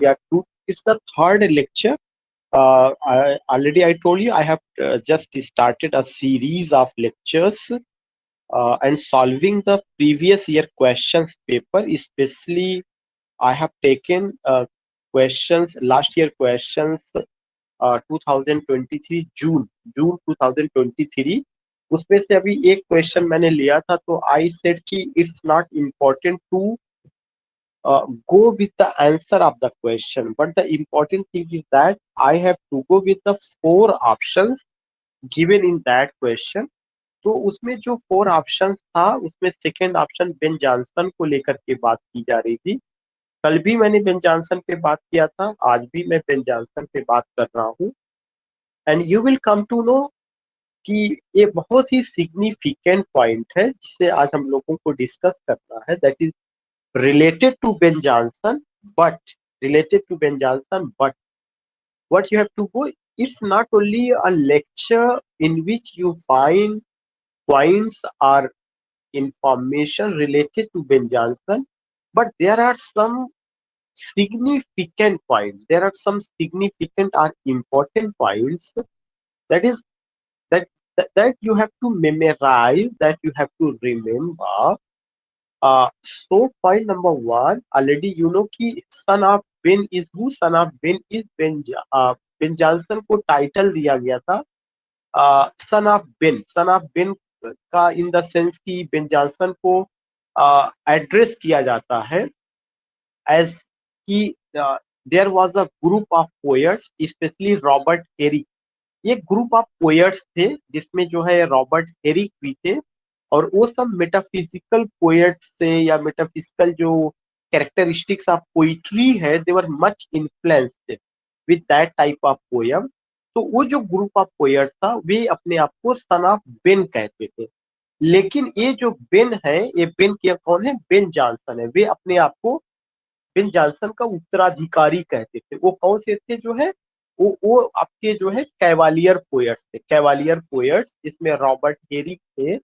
Yeah, it's the third lecture. I told you I have just started a series of lectures and solving the previous year questions paper. Especially, I have taken questions, last year questions, 2023 जून 2023। उसमें से अभी एक question मैंने लिया था, तो I said कि it's not important to go with the answer of the question, but the important thing is that I have to go with the four options given in that question. तो उसमें जो four options था, उसमें second option Ben Johnson को लेकर के बात की जा रही थी। कल भी मैंने बेन जॉनसन पे बात किया था, आज भी मैं बेन जॉनसन पे बात कर रहा हूँ। And you will come to know कि ये बहुत ही सिग्निफिकेंट पॉइंट है जिसे आज हम लोगों को डिस्कस करना है, that is related to Ben Johnson, but what you have to go, it's not only a lecture in which you find points or information related to Ben Johnson, but there are some significant points. There are some significant or important points that is that that you have to memorize, that you have to remember. So point number one, already you know कि son of Ben is who? Son of Ben is Ben Johnson को title दिया गया था son of Ben. Son of Ben का in the sense कि Ben Johnson को address किया जाता है एज कि there was a group of poets, specially Robert Herrick. ये ग्रुप ऑफ पोएट्स थे जिसमें जो है रॉबर्ट हेरिक भी थे, और वो सब मेटाफिजिकल पोएट्स थे या मेटाफिजिकल जो कैरेक्टरिस्टिक्स ऑफ पोइट्री है, they were much influenced with that type of poem. तो वो जो ग्रुप ऑफ पोएट्स था, वे अपने आप को सन ऑफ बेन कहते थे। लेकिन ये जो बेन है, ये बेन के कौन है? बेन जॉनसन है। वे अपने आप को बेन जॉनसन का उत्तराधिकारी कहते थे। वो कौन से थे जो है? वो आपके जो है कैवालियर पोएट्स थे। कैवालियर पोएट्स जिसमें रॉबर्ट हेरिक थे,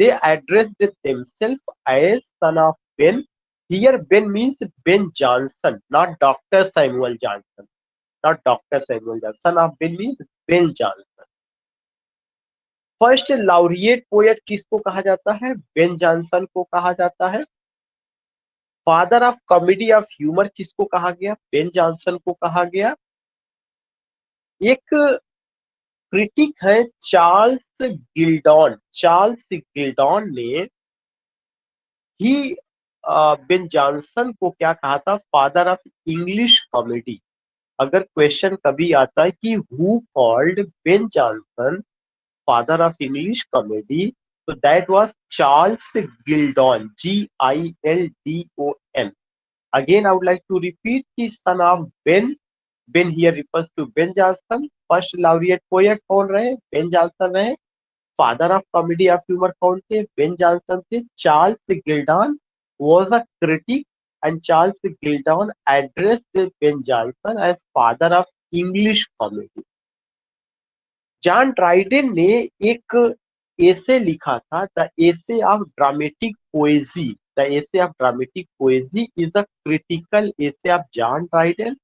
they addressed themselves as son of Ben. Here Ben means Ben Jonson, not doctor Samuel Johnson, not doctor Samuel Johnson. Son of Ben means Ben Jonson. First laureate poet किसको कहा जाता है? Ben Johnson को कहा जाता है। Father of comedy of humour किसको कहा गया? बेन जॉनसन को कहा गया। एक क्रिटिक है चार्ल्स गिल्डॉन। चार्ल्स गिल्डॉन ने ही बेन जॉनसन को क्या कहा था? Father of English comedy. अगर क्वेश्चन कभी आता है कि who called Ben Jonson father of English comedy, तो that was Charles Gildon, GILDON। Again, I would like to repeat the son of Ben. Ben here refers to Ben Jonson. First laureate poet कौन रहे? Ben Jonson रहे। Father of comedy of humour कौन थे? Ben Jonson थे। Charles Gildon was a critic and Charles Gildon addressed Ben Jonson as father of English comedy. John Dryden ने एक essay लिखा था, the essay of dramatic poesy. The essay of dramatic poesy is a critical essay of John Dryden.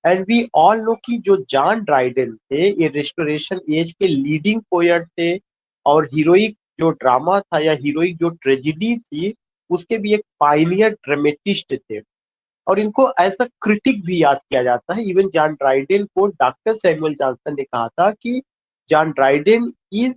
And we all know कि जो John Dryden थे, ये restoration age के leading poet थे, और हीरोइक जो ड्रामा था या हीरोइक जो ट्रेजिडी थी, उसके भी एक पायनियर ड्रामेटिस्ट थे, और इनको एज अ क्रिटिक भी याद किया जाता है। इवन जॉन ड्राइडेन को डॉक्टर सैमुअल जॉनसन ने कहा था कि John Dryden is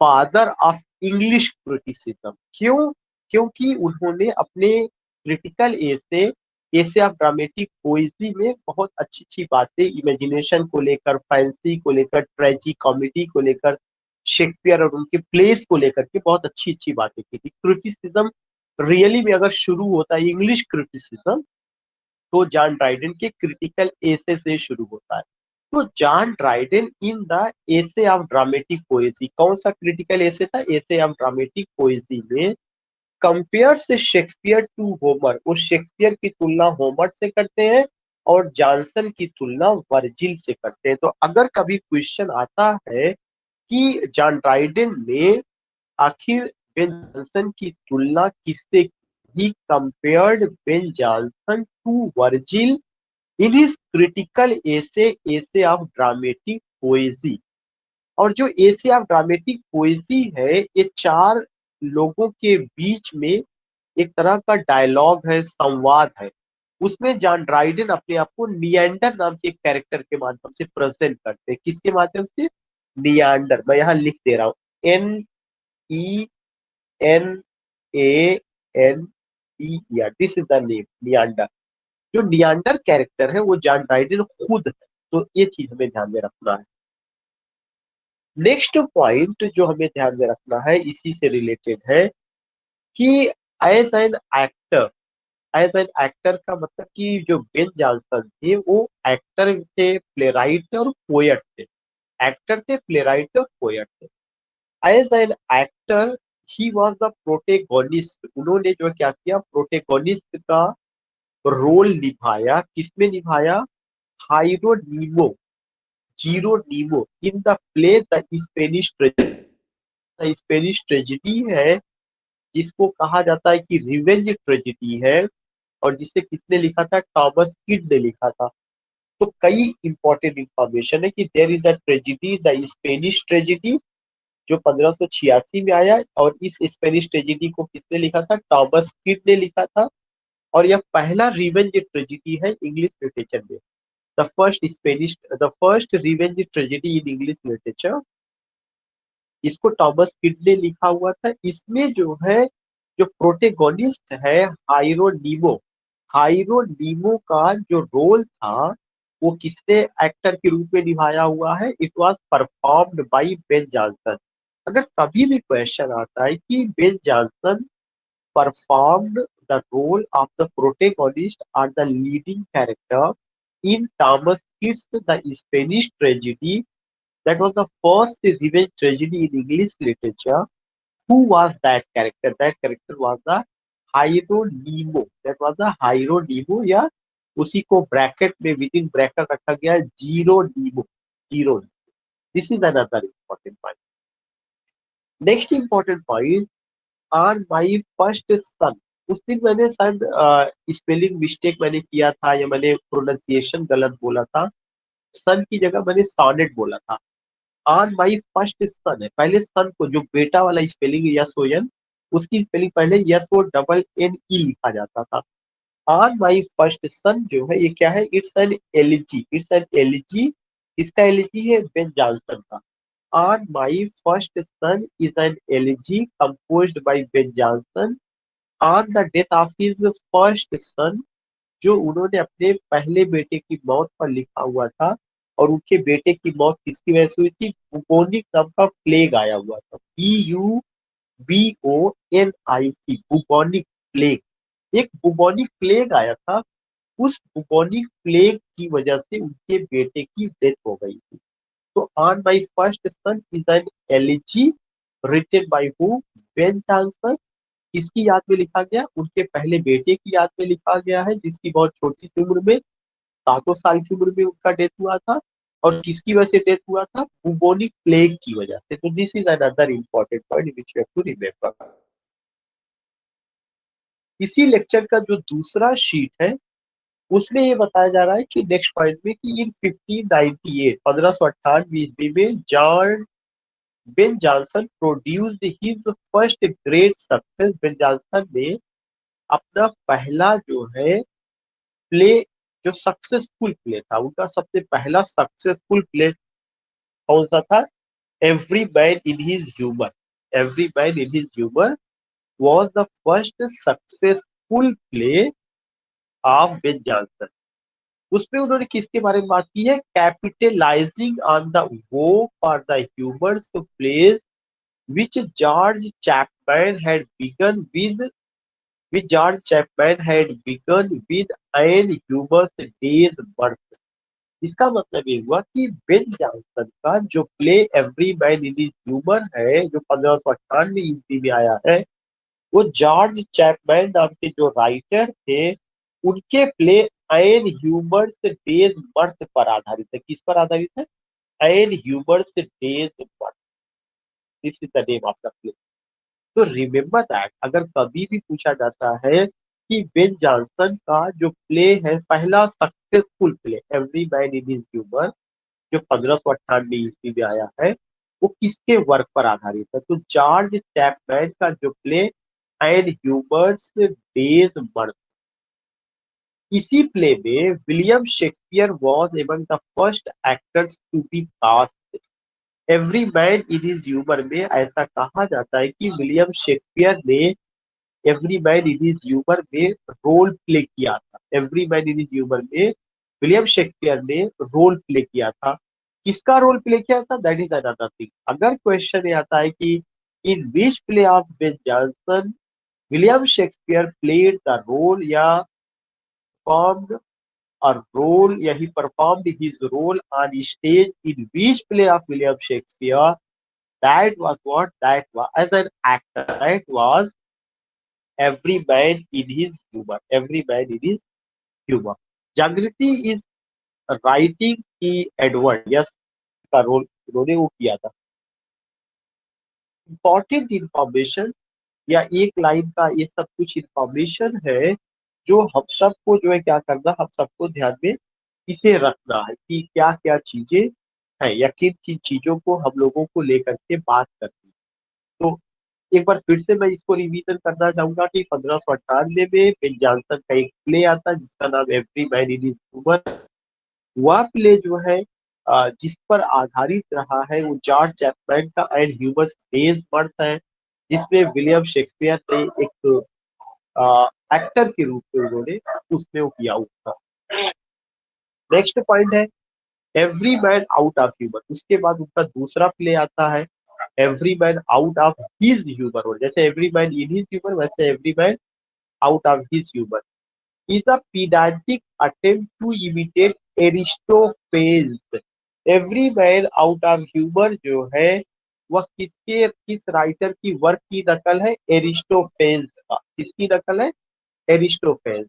father of English criticism. क्यों? क्योंकि उन्होंने अपने critical essay, essay of dramatic पोएजी में बहुत अच्छी अच्छी बातें इमेजिनेशन को लेकर, फैंसी को लेकर, ट्रेजी कॉमेडी को लेकर, शेक्सपियर और उनके प्लेस को लेकर के बहुत अच्छी अच्छी बातें की थी। क्रिटिसिज्म रियली में अगर शुरू होता है इंग्लिश क्रिटिसिज्म, तो जॉन ड्राइडेन के क्रिटिकल एसे से शुरू होता है। तो John Dryden in the essay of dramatic पोएजी, कौन सा क्रिटिकल एसे था? एसे ऑफ ड्रामेटिक पोएजी में कंपेयर से शेक्सपियर टू होमर, वो शेक्सपियर की तुलना होमर से करते हैं और जॉनसन की तुलना वर्जिल से करते हैं। तो अगर कभी क्वेश्चन आता है कि जॉन ड्राइडेन ने आखिर बेन जॉनसन की तुलना किससे, he compared Ben Jonson to Virgil, in his critical essay essay of dramatic poesy. और जो एसे ऑफ ड्रामेटिक पोएजी है, ये चार लोगों के बीच में एक तरह का डायलॉग है, संवाद है। उसमें जॉन ड्राइडन अपने आप को नियंडर नाम के एक कैरेक्टर के माध्यम से प्रेजेंट करते हैं। किसके माध्यम से? नियंडर। मैं यहाँ लिख दे रहा हूँ, NEANDER, this is the name, Neander. जो नियंडर कैरेक्टर है वो जॉन ड्राइडन खुद है। तो ये चीज हमें ध्यान में रखना है। नेक्स्ट पॉइंट जो हमें ध्यान में रखना है इसी से रिलेटेड है कि as an actor, as an actor का मतलब कि जो बेन जॉनसन थे वो एक्टर थे, प्लेराइट थे और पोएट थे। एक्टर थे, प्लेराइट थे और पोएट थे। As an actor he was the protagonist. उन्होंने जो क्या किया, प्रोटेगोनिस्ट का रोल निभाया। किसमें निभाया? Hieronimo, Hieronimo in the play the Spanish tragedy. Spanish tragedy है जिसको कहा जाता है कि रिवेंज ट्रेजेडी है, और जिसे किसने लिखा था? टॉमस किड ने लिखा था। तो कई इंपॉर्टेंट इंफॉर्मेशन है कि there is a tragedy, the Spanish tragedy, जो 1586 में आया। और इस स्पेनिश ट्रेजेडी को किसने लिखा था? टॉमस किड ने लिखा था। और यह पहला रिवेंज ट्रेजेडी है इंग्लिश लिटरेचर में। The first revenge tragedy in English literature, इसको टॉमस किड ने लिखा हुआ था। इसमें जो है, जो प्रोटेगोनिस्ट है हाइरोनीमो, हाइरोनीमो का जो रोल था वो किसने एक्टर के रूप में निभाया हुआ है? It was performed by Ben Jonson. अगर कभी भी क्वेश्चन आता है कि Ben Johnson performed the role of the protagonist or the leading character in Thomas Kit's The Spanish Tragedy, that was the first revenge tragedy in English literature. Who was that character? That character was the Hieronymo. That was the Hieronymo, या उसी को bracket में with in bracket रखा गया Geronimo, जीरो। This is another important point. Next important point, are my first son. उस दिन मैंने शायद स्पेलिंग मिस्टेक मैंने किया था, या मैंने प्रोनाउंसिएशन गलत बोला था। सन की जगह मैंने सॉनेट बोला था। आन माई फर्स्ट सन है, पहले सन को जो बेटा वाला स्पेलिंग है यशोयन, उसकी स्पेलिंग पहले यशो डबल एन ई लिखा जाता था। आन माई फर्स्ट सन जो है ये क्या है? It's an elegy, it's an elegy. इसका एलिजी है बेन जॉनसन का। On My First Son is an elegy composed by Ben Jonson on the death of his first son, जो उन्होंने अपने पहले बेटे की मौत पर लिखा हुआ था। और उनके बेटे की मौत किसकी वजह से हुई थी? बुबोनिक नाम का प्लेग आया हुआ था, BUBONIC, बुबोनिक प्लेग। एक बुबोनिक प्लेग आया था, उस बुबोनिक प्लेग की वजह से उनके बेटे की डेथ हो गई थी। तो on my first son is an elegy written by who? Ben Johnson. किसकी याद में लिखा गया? उनके पहले बेटे की याद में लिखा गया है, जिसकी बहुत छोटी सी उम्र में, 7 साल की उम्र में उनका डेथ हुआ था। और किसकी वजह से डेथ हुआ था? बुबोनिक प्लेग की वजह से। तो this is another important point which you have to remember. इसी लेक्चर का जो दूसरा शीट है उसमें ये बताया जा रहा है कि नेक्स्ट पॉइंट में कि इन 1598, 1598 ईस्वी में John Ben Jonson produced his first great success. Ben Jonson ने अपना पहला जो है प्ले, जो सक्सेसफुल प्ले था, उनका सबसे पहला सक्सेसफुल प्ले कौन सा था? Every man in his humour. Every man in his humour was the first successful play of Ben Johnson. उसमें उन्होंने किसके बारे में बात की है? Capitalizing on the vogue for the humours plays which George Chapman had begun with, which George Chapman had begun with Anne Humor's Day's Birth। इसका मतलब ये हुआ कि बेन जॉनसन का जो play every man in his humour है, जो 1598 ईस्वी में आया है, वो जॉर्ज चैपमैन नाम के जो राइटर थे उनके play an humours day's birth पर आधारित है। किस पर आधारित है? An humours day's birth. This is the name of the play. तो रिमेम्बर दैट, अगर कभी भी पूछा जाता है कि बेन जॉनसन का जो प्ले है, पहला successful play every man in his humour जो 1598 ईस्वी में आया है, वो किसके वर्क पर आधारित है? तो जॉर्ज चैपमैन का जो play and humours day's mirth, इसी प्ले में William Shakespeare was among the first actors to be cast. Every man in his humour में ऐसा कहा जाता है कि विलियम शेक्सपियर ने every man in his humour में रोल प्ले किया था। Every man in his humour में विलियम शेक्सपियर ने रोल प्ले किया था। किसका रोल प्ले किया था? That is another thing. अगर क्वेश्चन ये आता है कि in which play of Ben Jonson William Shakespeare played the role या performed a role, yeah, he performed his role on stage in which play of William Shakespeare? That was what? That was as an actor. That was every man in his humor. Every man in his humor. Jagriti is writing की Edward, yes, का role उन्होंने वो किया था। Important information या एक line का ये सब कुछ इंफॉर्मेशन है जो हम सबको जो है क्या करना, हम सबको ध्यान में इसे रखना है कि क्या क्या चीजें हैं या किन किन चीजों को हम लोगों को लेकर के बात करनी है। तो एक बार फिर से मैं इसको रिवीजन करना चाहूंगा कि 1598 में बेन जॉनसन का एक प्ले आता है जिसका नाम every man in his humour. वह प्ले जो है जिस पर आधारित रहा है वो जॉर्ज चैपमैन का एंड ह्यूमर डेज मर्थ है, जिसमें विलियम शेक्सपियर ने एक एक्टर के रूप में उन्होंने उसमें वो किया हुआ था। नेक्स्ट पॉइंट है every man out of humour. उसके बाद उनका दूसरा प्ले आता है every man out of his humour, और जैसे every man in his humour वैसे every man out of his humour is a pedantic attempt to imitate Aristophanes। Every man out of humour जो है वह किस राइटर की वर्क की नकल है? एरिस्टोफेन्स का। किसकी नकल है? एरिस्टोफेन्स।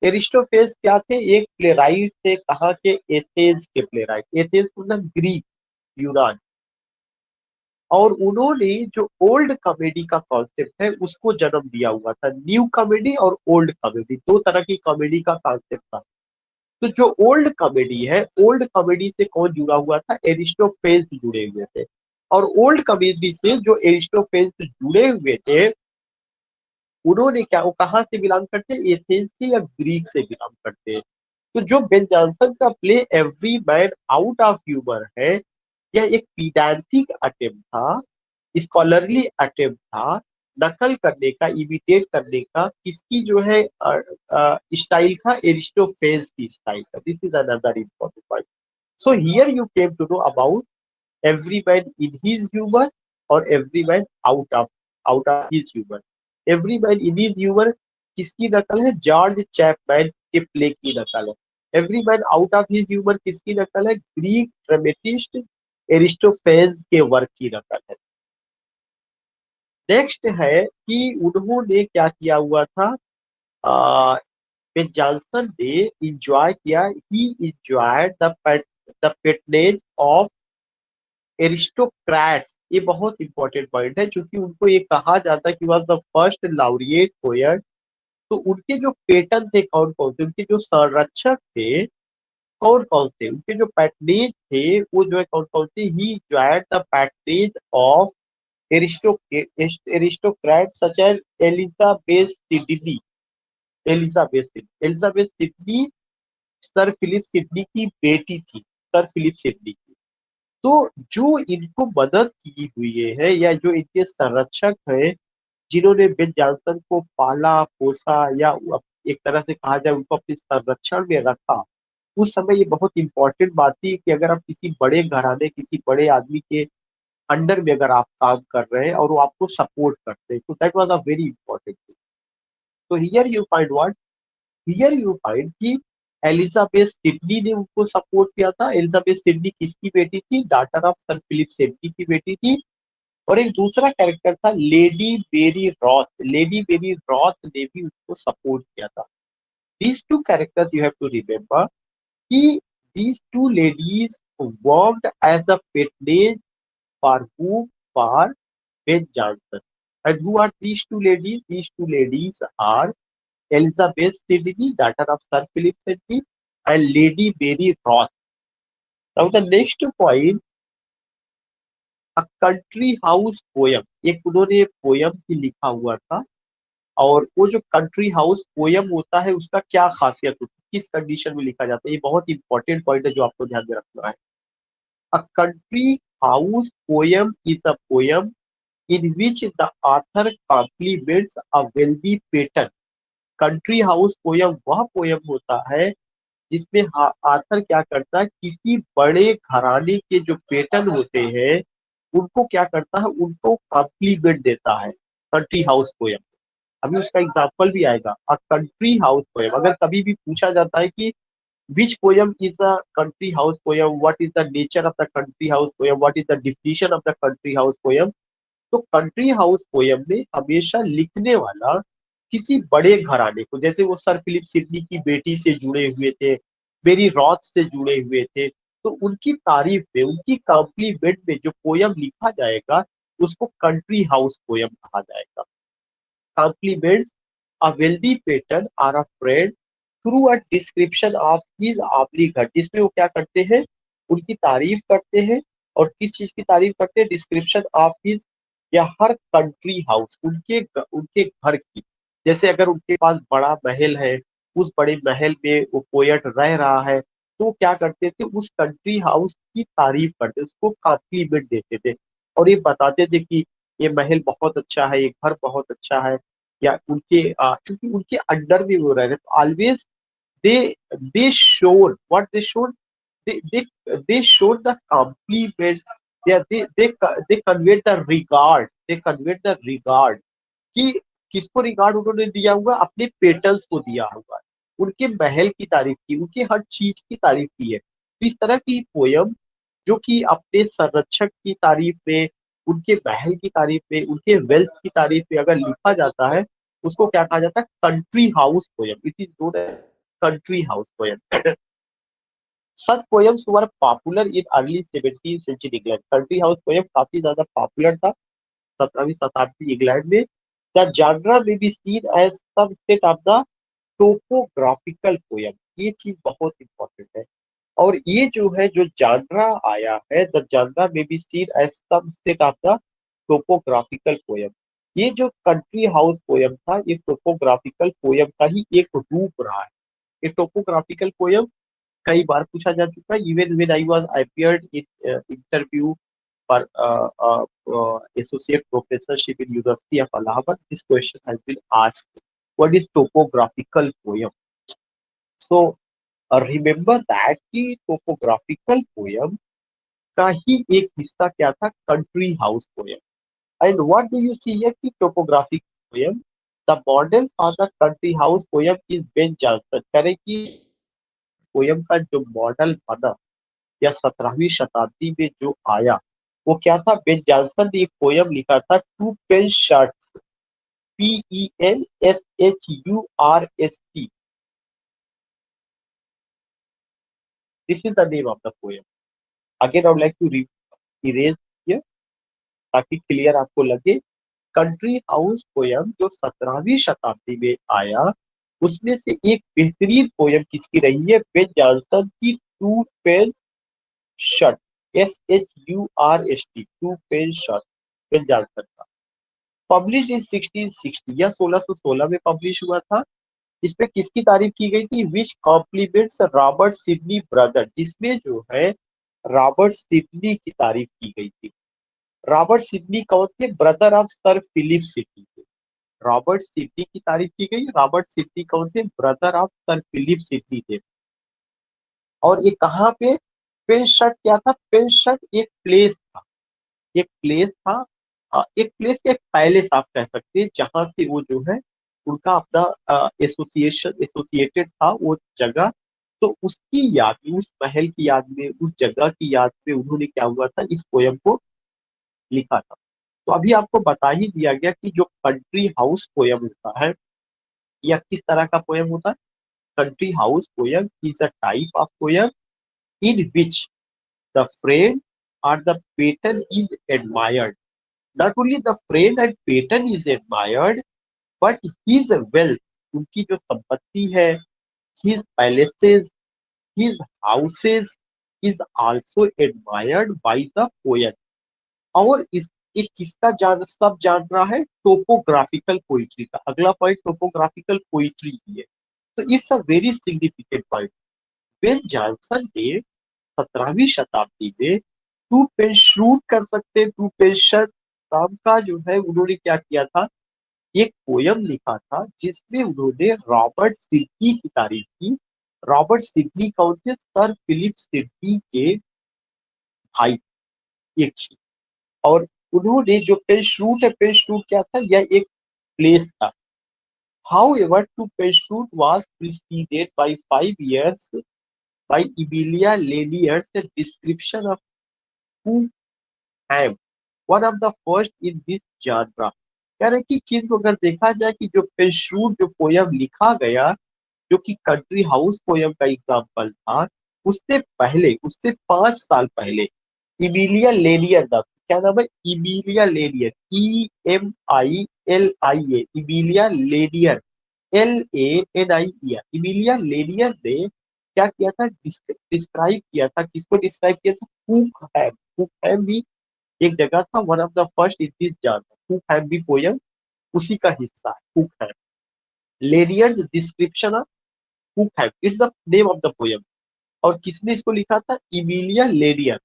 एरिस्टोफेन्स क्या थे? एक प्लेराइट थे। कहाँ के? एथेंस के प्लेराइट। एथेंस मतलब ग्रीक, यूनान। और उन्होंने जो ओल्ड कॉमेडी का कॉन्सेप्ट है उसको जन्म दिया हुआ था। न्यू कॉमेडी और ओल्ड कॉमेडी, दो तरह की कॉमेडी का कॉन्सेप्ट था। तो जो ओल्ड कॉमेडी है, ओल्ड कॉमेडी से कौन जुड़ा हुआ था? एरिस्टोफेन्स जुड़े हुए थे। और ओल्ड कॉमेडी से जो एरिस्टोफेन्स जुड़े हुए थे उन्होंने क्या, वो कहाँ से बिलोंग करते हैं? एथेंस से या ग्रीक से बिलोंग करते हैं। तो जो बेन जॉनसन का play every man out of humour है, यह एक पीडांटिक अटेम्प्ट था, स्कॉलरली अटेम्प्ट था, नकल करने का, इमिटेट करने का। किसकी जो है स्टाइल था? एरिस्टोफेन्स की स्टाइल का। This is another important point. So here you came to know about every man in his humour और every man out of his humour. Every man in his humour किसकी नकल है? George Chapman के play की नकल है। Every man out of his humour किसकी नकल है? ग्रीक ड्रामेटिस्ट एरिस्टोफेन्स के वर्क की नकल है। नेक्स्ट है कि उन्होंने क्या किया हुआ था? बेन जॉनसन ने इंजॉय किया, he enjoyed the patronage of aristocrats. ये बहुत इंपॉर्टेंट पॉइंट है क्योंकि उनको ये कहा जाता है कि was the first laureate poet. तो उनके जो पेटन थे कौन कौन से, उनके जो संरक्षक थे कौन कौन से, उनके जो पैटनेज थे वो जो है कौन कौन से? He enjoyed the patronage of aristocrats such as Elizabeth Sidney. Elizabeth Sidney Sir Philip Sidney की बेटी थी, सर फिलिप सिडनी की। तो जो इनको मदद की हुई है या जो इनके संरक्षक है, जिन्होंने बेन जॉनसन को पाला पोसा या एक तरह से कहा जाए उनको अपने संरक्षण में रखा, उस समय ये बहुत इंपॉर्टेंट बात थी कि अगर आप किसी बड़े घराने, किसी बड़े आदमी के अंडर में अगर आप काम कर रहे हैं और वो आपको सपोर्ट करते हैं, तो that was a very important thing. तो here you find what? Here you find कि एलिजाबेथ सिडनी ने उनको सपोर्ट किया था। एलिजाबेथ सिडनी किसकी बेटी थी? Daughter of sir Philip Sidney की बेटी थी। और एक दूसरा कैरेक्टर था lady Mary Wroth. Lady Mary Wroth ने भी उसको सपोर्ट किया था। These two characters you have to remember कि these two ladies worked as the patronage for whom? For Ben Jonson. And who are these two ladies? These two ladies are Elizabeth Sidney, daughter of Sir Philip Sidney, and Lady Mary Roth. Now the next point, a country house poem. एक उन्होंने poem भी लिखा हुआ था, और वो जो country house poem होता है उसका क्या खासियत होती है, किस कंडीशन में लिखा जाता है, ये बहुत इंपॉर्टेंट पॉइंट है जो आपको ध्यान में रखना है. A country house poem is a poem in which the author complements a wealthy pattern. Country house poem वह पोयम होता है जिसमें आथर क्या करता है, किसी बड़े घराने के जो पेटर्न होते हैं उनको क्या करता है, उनको कॉम्प्लीमेंट देता है कंट्री हाउस पोयम. अभी उसका एग्जाम्पल भी आएगा. अ कंट्री हाउस पोयम, अगर कभी भी पूछा जाता है कि which poem is a country house poem, what is the nature of the country house poem, what is the definition of the country house poem, तो कंट्री हाउस पोयम में हमेशा लिखने वाला किसी बड़े घराने को, जैसे वो सर फिलिप सिडनी की बेटी से जुड़े हुए थे, मेरी रॉथ से जुड़े हुए थे, तो उनकी तारीफ में, उनकी कॉम्प्लीमेंट में जो पोयम लिखा जाएगा उसको कंट्री हाउस पोयम कहा जाएगा. Compliments a wealthy patron or a friend through a description of his आपली घर, जिसमें वो क्या करते हैं, उनकी तारीफ करते हैं. और किस चीज की तारीफ करते हैं, डिस्क्रिप्शन ऑफ हिज, या हर कंट्री हाउस, उनके घर की. जैसे अगर उनके पास बड़ा महल है, उस बड़े महल में वो पोयट रह रहा है, तो वो क्या करते थे, उस कंट्री हाउस की तारीफ करते, उसको कॉम्प्लीमेंट देते थे और ये बताते थे कि ये महल बहुत अच्छा है, ये घर बहुत अच्छा है. या उनके क्योंकि उनके अंडर में वो रह रहे, तो always they they showed what they showed, they they they showed the compliment, they conveyed the regard, they conveyed the regard कि किसको रिगार्ड उन्होंने दिया हुआ, अपने पेटल्स को दिया हुआ है, उनके महल की तारीफ की, उनके हर चीज की तारीफ की है. तो इस तरह की पोयम जो कि अपने संरक्षक की तारीफ में, उनके महल की तारीफ में, उनके वेल्थ की तारीफ में अगर लिखा जाता है, उसको क्या कहा जाता है, country house poem. It is known as country house poem. Such poems were popular in early 17th century England. Country house poem काफी ज्यादा पॉपुलर था 17वीं शताब्दी इंग्लैंड में. The genre may be seen as subset of the topographical poem. ये चीज बहुत important है. और ये जो है, जो जानरा आया है, the genre may be seen as subset of the topographical poem. ये जो कंट्री हाउस पोयम था, ये टोपोग्राफिकल पोयम का ही एक रूप रहा है. ये टोपोग्राफिकल पोयम कई बार पूछा जा चुका है. Even when I was appeared in interview for associate professorship in University of Allahabad, this question has been asked. What is topographical poem? So remember that कि topographical poem का ही एक हिस्सा क्या था, country house poem. And what do you see here कि topographic poem, the model for the country house poem is Ben Jonson. करें कि poem का जो मॉडल बना या 17वीं शताब्दी में जो आया, वो क्या था, बेन जॉनसन ने एक पोयम लिखा था, to Penshurst, PENSHURST. This is the name of the poem. Again I would like to erase here ताकि क्लियर आपको लगे. कंट्री हाउस पोयम जो 17वीं शताब्दी में आया, उसमें से एक बेहतरीन पोयम किसकी रही है, बेन जॉनसन की to Penshurst, SHURST, to Penshurst, Ben Johnson का. पब्लिश इन 1660 या 1616 में पब्लिश हुआ था. इसमें किसकी तारीफ की गई थी, विच कॉम्प्लीमेंट्स रॉबर्ट सिडनी ब्रदर, जिसमें जो है रॉबर्ट सिडनी की तारीफ की गई थी. रॉबर्ट सिडनी कौन थे, brother of sir Philip Sidney थे. रॉबर्ट सिडनी की तारीफ की गई. रॉबर्ट सिडनी कौन थे, brother of sir Philip Sidney थे. और ये कहाँ पे, पेनशट क्या था, पेनशट एक प्लेस था, एक प्लेस था, एक प्लेस के, एक पैलेस आप कह सकते हैं, जहां से वो जो है उनका अपना एसोसिएशन एसोसिएटेड था वो जगह. तो उसकी याद में, उस महल की याद में, उस जगह की याद में उन्होंने क्या हुआ था, इस पोयम को लिखा था. तो अभी आपको बता ही दिया गया कि जो कंट्री हाउस पोयम होता है या किस तरह का पोयम होता है. Country house poem is a type of poem in which the friend और the patron is admired. Not only the friend and patron is admired, but his wealth, उनकी जो संपत्ति है, his palaces, His houses is also admired by the poet. और इस एक किसका जान सब जान रहा है, टोपोग्राफिकल पोइट्री का। अगला पॉइंट टोपोग्राफिकल पोइट्री ही है। तो it's a very significant point. Ben Jonson ने 17वीं शताब्दी में टू पेन शूट कर सकते, टू पेशन नाम का जो है उन्होंने क्या किया था, एक पोयम लिखा था जिसमें उन्होंने रॉबर्ट सिडनी की तारीफ की। रॉबर्ट सिडनी कौन थे, सर फिलिप सिडनी के भाई एक थी। और उन्होंने जो पेशरूट है, पेशरूट क्या था, यह एक प्लेस था। However, to Pursuit was preceded by 5 years by Emilia Lanier's description of who am, one of the first in this genre। कह रहे कि किंतु अगर देखा जाए कि जो पेशूट जो पोयम लिखा गया, जो कि कंट्री हाउस पोयम का एग्जाम्पल था, उससे पहले, उससे 5 साल पहले इमिलिया लेनियर का, क्या नाम है, Emilia Lanier, EMILIA, Emilia Lanier, LANIER, Emilia Lanier ने क्या किया था, डिस्क्राइब किया था, किसको डिस्क्राइब किया था, कुक हैम। कुक हैम भी एक जगह था, one of the first in this genre. Cookham भी पोयम उसी का हिस्सा है, Cookham. Lanier's description of Cookham, it's the name of the poem. और किसने इसको लिखा था, इमिलिया लेनियर।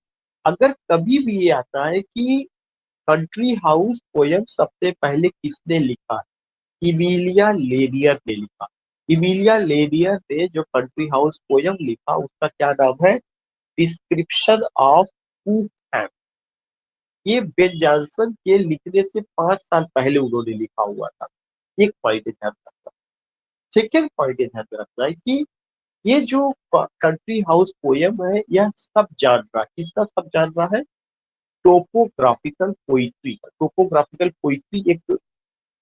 अगर कभी भी ये आता है कि कंट्री हाउस पोयम सबसे पहले किसने लिखा, इमिलिया लेनियर ने लिखा। इमिलिया लेनियर ने जो कंट्री हाउस पोयम लिखा उसका क्या नाम है, डिस्क्रिप्शन ऑफ कुक हैम। ये बेन जॉनसन के लिखने से 5 साल पहले उन्होंने लिखा हुआ था। एक पॉइंट ध्यान रखना। सेकेंड पॉइंट ध्यान रखना है कि ये जो कंट्री हाउस पोयम है, यह सब जान रहा है, किसका सब जान रहा है, टोपोग्राफिकल पोइट्री। टोपोग्राफिकल पोइट्री एक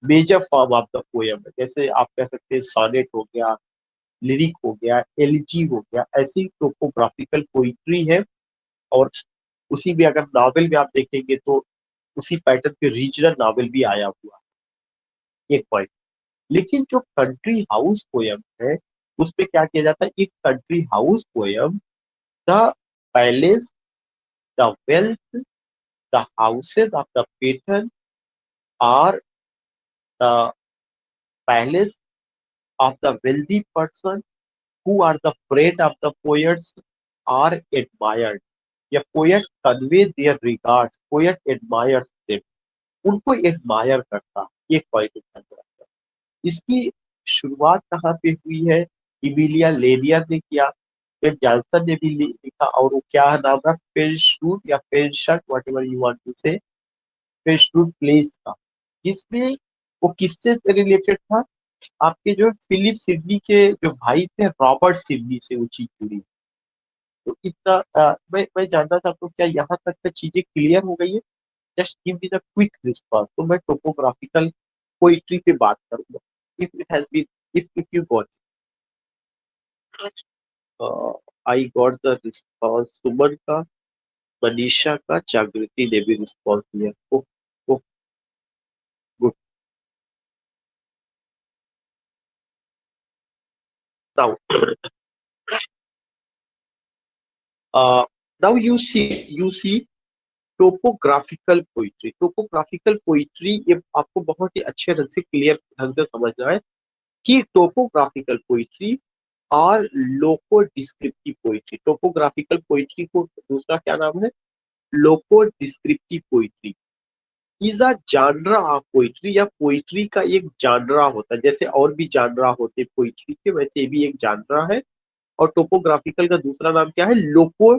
major form of the poem है। जैसे आप कह सकते हैं सोनेट हो गया, लिरिक हो गया, एलिजी हो गया, ऐसी टोपोग्राफिकल पोइट्री है। और उसी में अगर नॉवेल में आप देखेंगे तो उसी पैटर्न पे रीजनल नॉवेल भी आया हुआ है। एक पॉइंट। लेकिन जो कंट्री हाउस पोयम है, उस पे क्या किया जाता है, एक country house poem, the palace, the wealth, the houses of the patron or the palace of the wealthy person who are the friend of the poets are admired। या poet convey their regards, poet admires them, उनको admire करता। एक point ध्यान रखना। इसकी शुरुआत कहाँ पे हुई है, इमिलिया लेनियर ने किया, फिर जॉनसन ने भी लिखा, और वो क्या नाम रहा, पेनशूट या Penshurst, whatever you want to say, Penshurst place का, जिसमें वो किससे रिलेटेड था, आपके जो फिलिप सिडनी के जो भाई थे रॉबर्ट सिडनी से वो चीज जुड़ी। तो इतना मैं जानना चाहता हूँ क्या यहाँ तक का चीजें क्लियर हो गई है। Just give me the quick response. तो मैं टोपोग्राफिकल पोइट्री पे बात करूंगा। If it has been, if you got, I got the response Suman का, मनीषा का, जागृति ने भी रिस्पॉन्स दिया। Oh, oh, good. Now now you see topographical poetry. Topographical poetry ये आपको बहुत ही अच्छे ढंग से, क्लियर ढंग से समझना है कि टोपोग्राफिकल पोइट्री और loco descriptive poetry. Topographical poetry को दूसरा क्या नाम है, loco descriptive poetry is a genre of poetry, या पोइट्री का एक जानरा होता है। जैसे और भी जानरा होते पोइट्री के, वैसे भी एक जानरा है। और टोपोग्राफिकल का दूसरा नाम क्या है, loco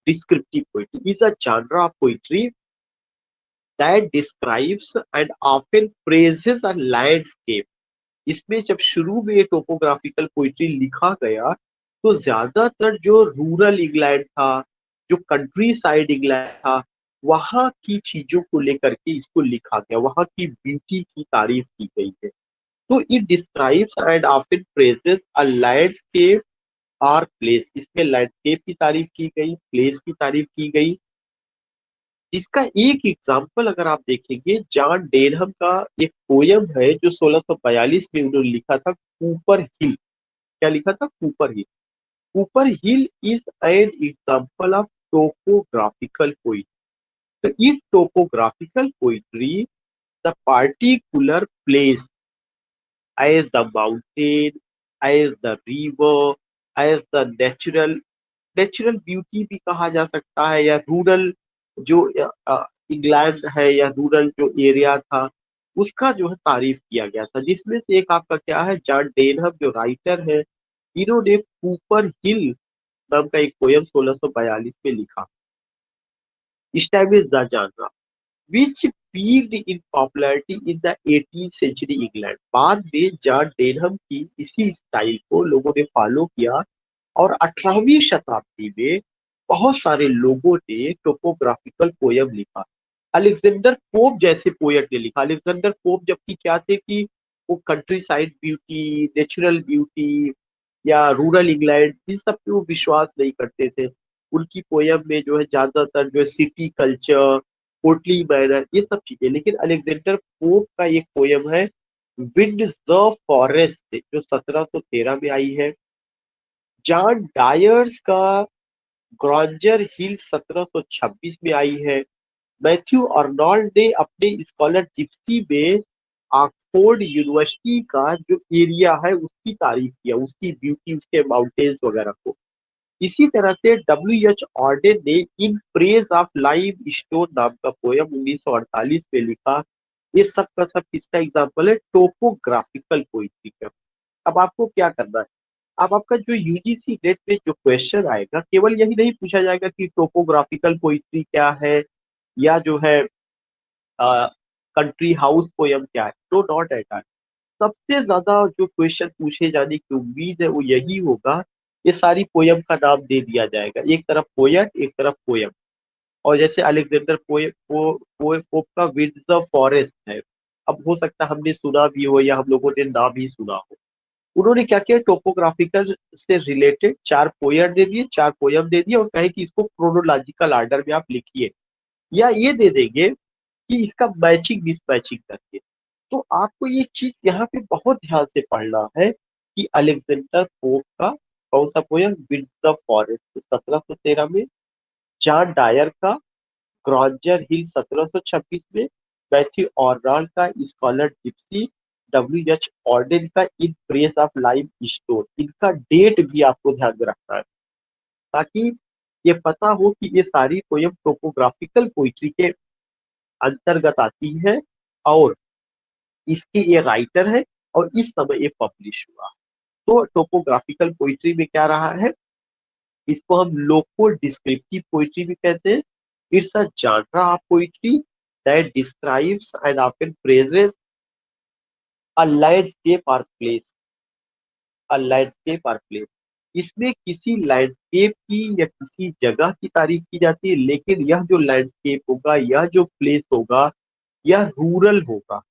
descriptive poetry is a genre of poetry that describes and often praises a landscape। इसमें जब शुरू में टोपोग्राफिकल पोइट्री लिखा गया तो ज्यादातर जो रूरल इंग्लैंड था, जो कंट्री साइड इंग्लैंड था, वहां की चीजों को लेकर के इसको लिखा गया, वहां की ब्यूटी की तारीफ की गई है। तो it describes and often praises a landscape और प्लेस। इसमें लैंडस्केप की तारीफ की गई, प्लेस की तारीफ की गई। इसका एक एग्जाम्पल अगर आप देखेंगे, जॉन डेनहम का एक पोयम है जो 1642 में उन्होंने लिखा था, कूपर हिल। क्या लिखा था, Cooper hill. Cooper Hill is an example of topographical poetry. So in topographical poetry, the particular place as the mountain, as the river, as the natural beauty भी कहा जा सकता है, या रूरल जो इंग्लैंड है, या रूरल जो एरिया था, उसका जो है तारीफ किया गया था, जिसमें से एक आपका क्या है, जॉन डेनहम जो राइटर है, इन्होंने कूपर हिल नाम का एक पोयम 1642 में लिखा, Establish the genre, which peaked in popularity in the 18th century England. बाद में जॉन डेनहम की इसी स्टाइल को लोगों ने फॉलो किया, और 18वीं शताब्दी में बहुत सारे लोगों ने टोपोग्राफिकल पोयम लिखा। अलेक्जेंडर पोप जैसे पोएट ने लिखा। अलेक्जेंडर पोप जबकि क्या थे कि वो country side beauty, natural beauty या रूरल इंग्लैंड, इन सब पे वो विश्वास नहीं करते थे। उनकी पोयम में जो है ज्यादातर जो है सिटी कल्चर, पोर्टली मैनर, ये सब चीजें। लेकिन अलेक्जेंडर पोप का एक पोयम है विंड द फॉरेस्ट, जो 1713 में आई है। जॉन डायर्स का ग्रॉन्जर हिल 1726 में आई है। मैथ्यू अर्नोल्ड ने अपने स्कॉलर जिप्सी में ऑक्सफोर्ड यूनिवर्सिटी का जो एरिया है उसकी तारीफ किया, उसकी ब्यूटी, उसके माउंटेन्स वगैरह को। इसी तरह से डब्ल्यू एच ऑर्डेन ने in praise of lime stone नाम का पोयम 1948 में लिखा। ये सब का सब किसका एग्जाम्पल है? टोपोग्राफिकल पोइट्री का। अब आपको क्या करना है, अब आपका जो यूजीसी नेट में जो क्वेश्चन आएगा, केवल यही नहीं पूछा जाएगा कि टोपोग्राफिकल पोइट्री क्या है, या जो है कंट्री हाउस पोयम क्या है। No, not at all. सबसे ज्यादा जो क्वेश्चन पूछे जाने की उम्मीद है वो यही होगा, ये सारी पोयम का नाम दे दिया जाएगा, एक तरफ पोयट एक तरफ पोयम। और जैसे अलेक्जेंडर पोप का विद द फॉरेस्ट है, अब हो सकता है हमने सुना भी हो या हम लोगों ने ना भी सुना हो। उन्होंने क्या किया, टोपोग्राफिकल से रिलेटेड 4 पोयम दे दिए, 4 पोयम दे दिए, और कहे कि इसको क्रोनोलॉजिकल ऑर्डर में आप लिखिए, या ये दे देंगे कि इसका मैचिंग मिसमैचिंग करके। तो आपको ये चीज यहाँ पे बहुत ध्यान से पढ़ना है कि अलेक्जेंडर पोप का कौन सा पोयम, विद द फॉरेस्ट 1713 में, जॉन डायर का ग्रॉन्जर हिल 1726 में, मैथ्यू ऑर्नोल्ड का scholar Gypsy, W H ordained का इन प्रेस ऑफ लाइम स्टोन। इनका डेट भी आपको ध्यान में रखना है, ताकि ये पता हो कि ये सारी पोयम टोपोग्राफिकल पोइट्री के अंतर्गत आती है, और इसके ये राइटर है, और इस समय ये पब्लिश हुआ। तो टोपोग्राफिकल पोइट्री में क्या रहा है, इसको हम लोको डिस्क्रिप्टिव पोइट्री भी कहते हैं। It's a genre of poetry that describes and often praises a landscape or place, a landscape or place। इसमें किसी लैंडस्केप की या किसी जगह की तारीफ की जाती है, लेकिन यह जो लैंडस्केप होगा, यह जो प्लेस होगा, यह रूरल होगा,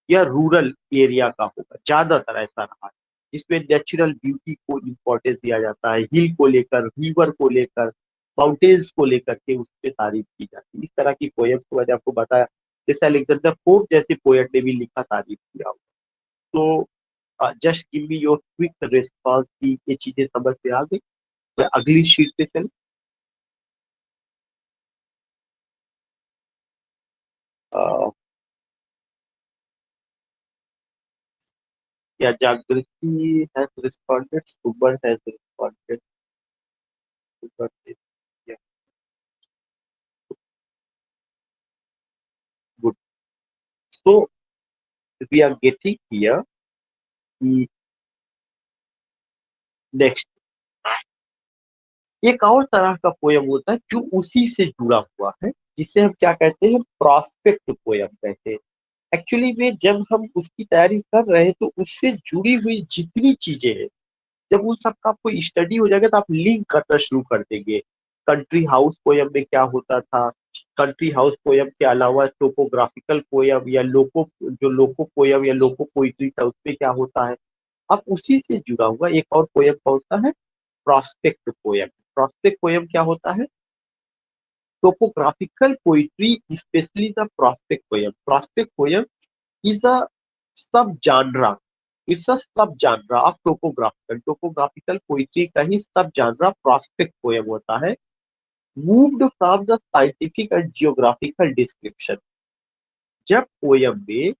या रूरल एरिया का होगा। ज्यादातर ऐसा रहा है, जिसमें नेचुरल ब्यूटी को इम्पोर्टेंस दिया जाता है, हिल को लेकर, रिवर को लेकर, माउंटेन्स को लेकर के उस पर तारीफ की जाती है। इस तरह की पोएम को मैंने आपको बताया, जैसे अलेक्जेंडर पोप जैसे पोएट ने भी लिखा, तारीफ किया होगा। तो just give me your quick response की ये चीजें समझ में आ गई। तो अगली शीट पे चले। या जागृति हैज रिस्पॉन्डेड, सुबर हैज रिस्पॉन्डेड, सुबर good. So we are getting here कि नेक्स्ट एक और तरह का पोयम होता है जो उसी से जुड़ा हुआ है, जिसे हम क्या कहते हैं, प्रोस्पेक्ट पोयम कहते हैं। एक्चुअली में जब हम उसकी तैयारी कर रहे हैं, तो उससे जुड़ी हुई जितनी चीजें हैं, जब उन सबका आपको स्टडी हो जाएगा, तो आप लिंक करना शुरू कर देंगे। कंट्री हाउस पोयम में क्या होता था, कंट्री हाउस पोयम के अलावा टोपोग्राफिकल पोयम या लोको पोयम या लोको पोइट्री था, उसमें क्या होता है। अब उसी से जुड़ा हुआ एक और पोयम कौन सा है, प्रोस्पेक्ट पोयम। प्रोस्पेक्ट पोयम क्या होता है, topographical poetry, specially the prospect poem. Prospect poem is अ सब जानरा इट्स अ सब जानरा ऑफ टोपोग्राफिकल पोइट्री का ही सब जानरा प्रॉस्पेक्ट पोयम होता है, moved from the scientific and geographical description. जब पोयम में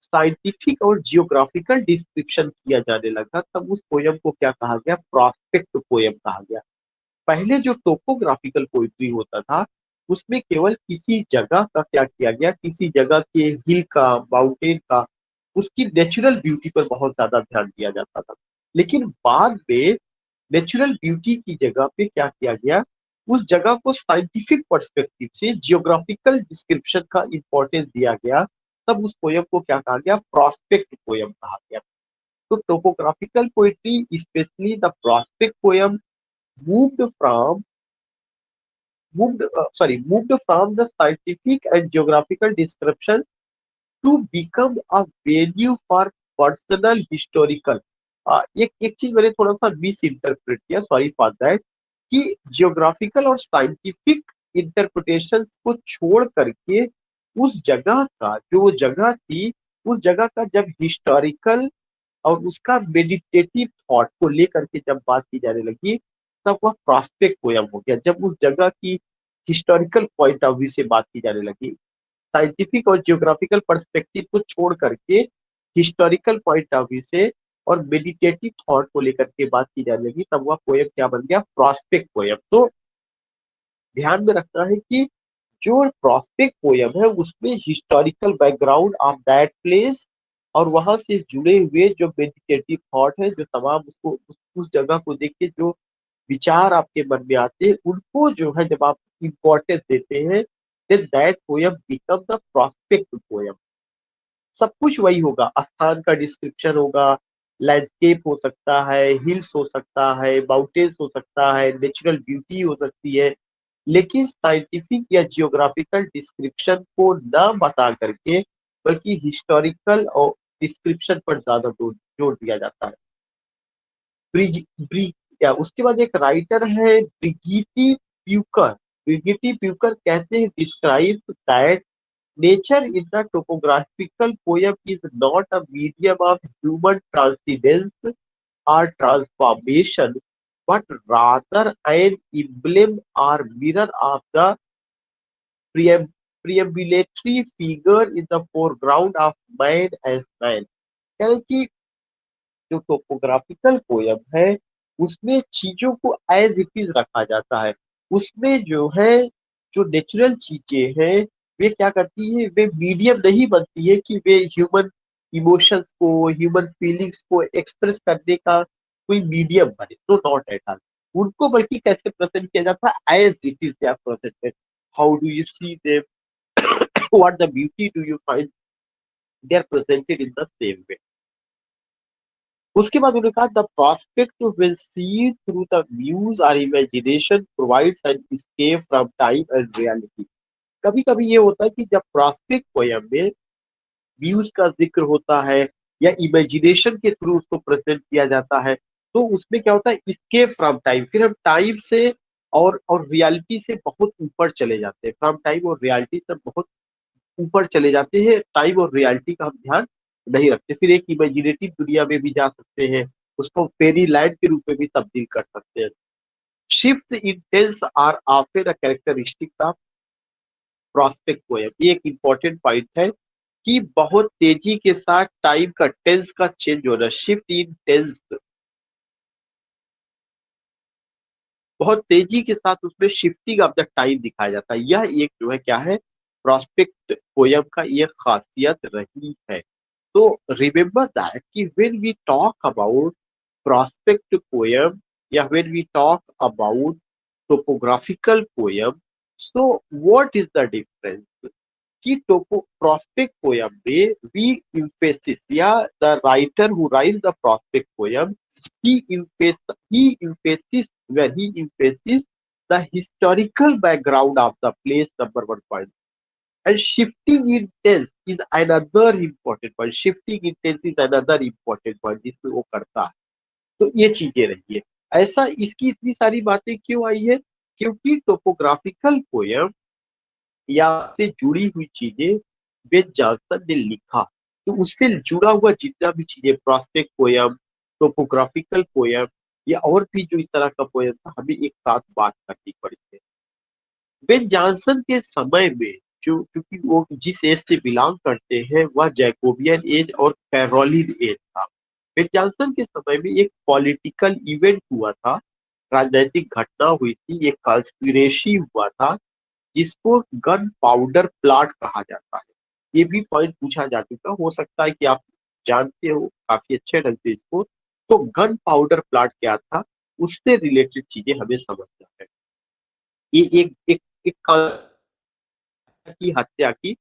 साइंटिफिक और जियोग्राफिकल डिस्क्रिप्शन किया जाने लगा तब उस पोयम को क्या कहा गया, प्रॉस्पेक्ट पोयम कहा गया। पहले जो टोपोग्राफिकल पोइट्री होता था उसमें केवल किसी जगह का क्या किया गया, किसी जगह के हिल का, माउंटेन का, उसकी नेचुरल ब्यूटी पर बहुत ज्यादा ध्यान दिया जाता था। लेकिन बाद में नेचुरल ब्यूटी की जगह पे क्या किया गया, उस जगह को साइंटिफिक पर्सपेक्टिव से जियोग्राफिकल डिस्क्रिप्शन का इंपॉर्टेंस दिया गया। तब उस पोयम को क्या कहा गया, प्रॉस्पेक्ट पोयम कहा गया। तो topographical poetry specially the prospect poem moved from moved from the scientific and geographical description to become a venue for personal historical। एक एक चीज मैंने थोड़ा सा मिस इंटरप्रेट किया, सॉरी फॉर दैट, कि जियोग्राफिकल और साइंटिफिक इंटरप्रिटेशन को छोड़ करके उस जगह का, जो जगह थी, उस जगह का जब हिस्टोरिकल और उसका मेडिटेटिव थॉट को लेकर के जब बात की जाने लगी तब वह प्रॉस्पेक्ट पोयम हो गया। जब उस जगह की हिस्टोरिकल पॉइंट ऑफ व्यू से बात की जाने लगी, साइंटिफिक और जियोग्राफिकल पर्सपेक्टिव को छोड़ करके हिस्टोरिकल पॉइंट ऑफ व्यू से और मेडिटेटिव थॉट को लेकर के बात की जाने लगी, तब वह पोयम क्या बन गया, प्रॉस्पेक्ट पोयम। तो ध्यान में रखना है कि जो प्रॉस्पेक्ट पोयम है उसमें historical background of that place और वहां से जुड़े हुए जो मेडिटेटिव थॉट है, जो तमाम उसको उस जगह को देख के जो विचार आपके मन में आते हैं, उनको जो है जब आप इम्पोर्टेंस देते हैं, then that poem become the prospect poem. सब कुछ वही होगा, स्थान का डिस्क्रिप्शन होगा, लैंडस्केप हो सकता है, हिल्स हो सकता है, माउंटेन्स हो सकता है, नेचुरल ब्यूटी हो सकती है, लेकिन साइंटिफिक या जियोग्राफिकल डिस्क्रिप्शन को न बता करके बल्कि हिस्टोरिकल और डिस्क्रिप्शन पर ज्यादा जोर दिया जाता है। ब्रिज ब्रि या उसके बाद एक राइटर है ब्रिगिटी प्यूकर। ब्रिगिटी प्यूकर कहते हैं, describe that nature in the topographical poem is not a medium of human transcendence or transformation, but rather an emblem or mirror of the preambulatory figure in the foreground of man as man। यानी कि जो topographical poem है उसमें चीजों को as it is रखा जाता है। उसमें जो है, जो नेचुरल चीजें हैं वे क्या करती है, वे मीडियम नहीं बनती है कि वे ह्यूमन इमोशंस को, ह्यूमन फीलिंग्स को एक्सप्रेस करने का कोई मीडियम बने, तो नॉट एट ऑल। उनको बल्कि कैसे प्रेजेंट किया जाता है, as it is they are presented. How do you see them, what the beauty do you find, they are presented in the same way. उसके बाद उन्होंने कहा the prospect will see through the muse और imagination provides an escape from time and reality. कभी कभी ये होता है कि जब प्रॉस्पेक्ट पोयम में म्यूज का जिक्र होता है या इमेजिनेशन के थ्रू उसको प्रेजेंट किया जाता है, तो उसमें क्या होता है, एस्केप फ्रॉम टाइम, फिर हम टाइम से और रियलिटी से बहुत ऊपर चले जाते हैं, फ्रॉम टाइम और रियलिटी से बहुत ऊपर चले जाते हैं, टाइम और रियलिटी का हम ध्यान नहीं रखते, फिर एक इमेजिनेटिव दुनिया में भी जा सकते हैं, उसको फेरी लैंड के रूप में भी तब्दील कर सकते हैं। Shift in tense are often a characteristic of prospect poem. ये एक इंपॉर्टेंट पॉइंट है कि बहुत तेजी के साथ टाइम का टेंस का चेंज होना, शिफ्ट इन टेंस, बहुत तेजी के साथ उसमें शिफ्टिंग ऑफ द टाइम दिखाया जाता है। यह एक जो है क्या है, प्रॉस्पेक्ट पोयम का ये खासियत रही है। तो रिमेंबर दैट कि when we talk about prospect poem, yeah, when we talk about topographical poem, so what is the difference कि टोपो prospect poem में we emphasis, या the writer who writes the prospect poem, he emphasis when he emphasis the historical background of the place, number one point, and shifting in tense is another important point, shifting in tense is another important point जिसमें वो करता है। तो ये चीजें रही है। ऐसा इसकी इतनी सारी बातें क्यों आई है, क्योंकि टोपोग्राफिकल पोयम या से जुड़ी हुई चीजें बेन जॉनसन ने लिखा, तो उससे जुड़ा हुआ जितना भी चीजें, प्रोस्पेक्ट पोयम, टोपोग्राफिकल पोयम या और भी जो इस तरह का पोयम था, हमें एक साथ बात करनी पड़ी है। बेन जॉनसन के समय में, जो क्योंकि वो जिस एज से बिलोंग करते हैं वह जैकोबियन एज और कैरोलिन एज था। बेन जॉनसन के समय में एक पॉलिटिकल इवेंट हुआ था, राजनीतिक घटना हुई थी, एक कॉन्स्पिरेसी हुआ था, जिसको गन पाउडर प्लॉट कहा जाता है। ये भी पॉइंट पूछा जा चुका, हो सकता है कि आप जानते हो काफी अच्छे ढंग से इसको। तो गन पाउडर प्लॉट क्या था, उससे रिलेटेड चीजें हमें समझना है। ये एक की हत्या की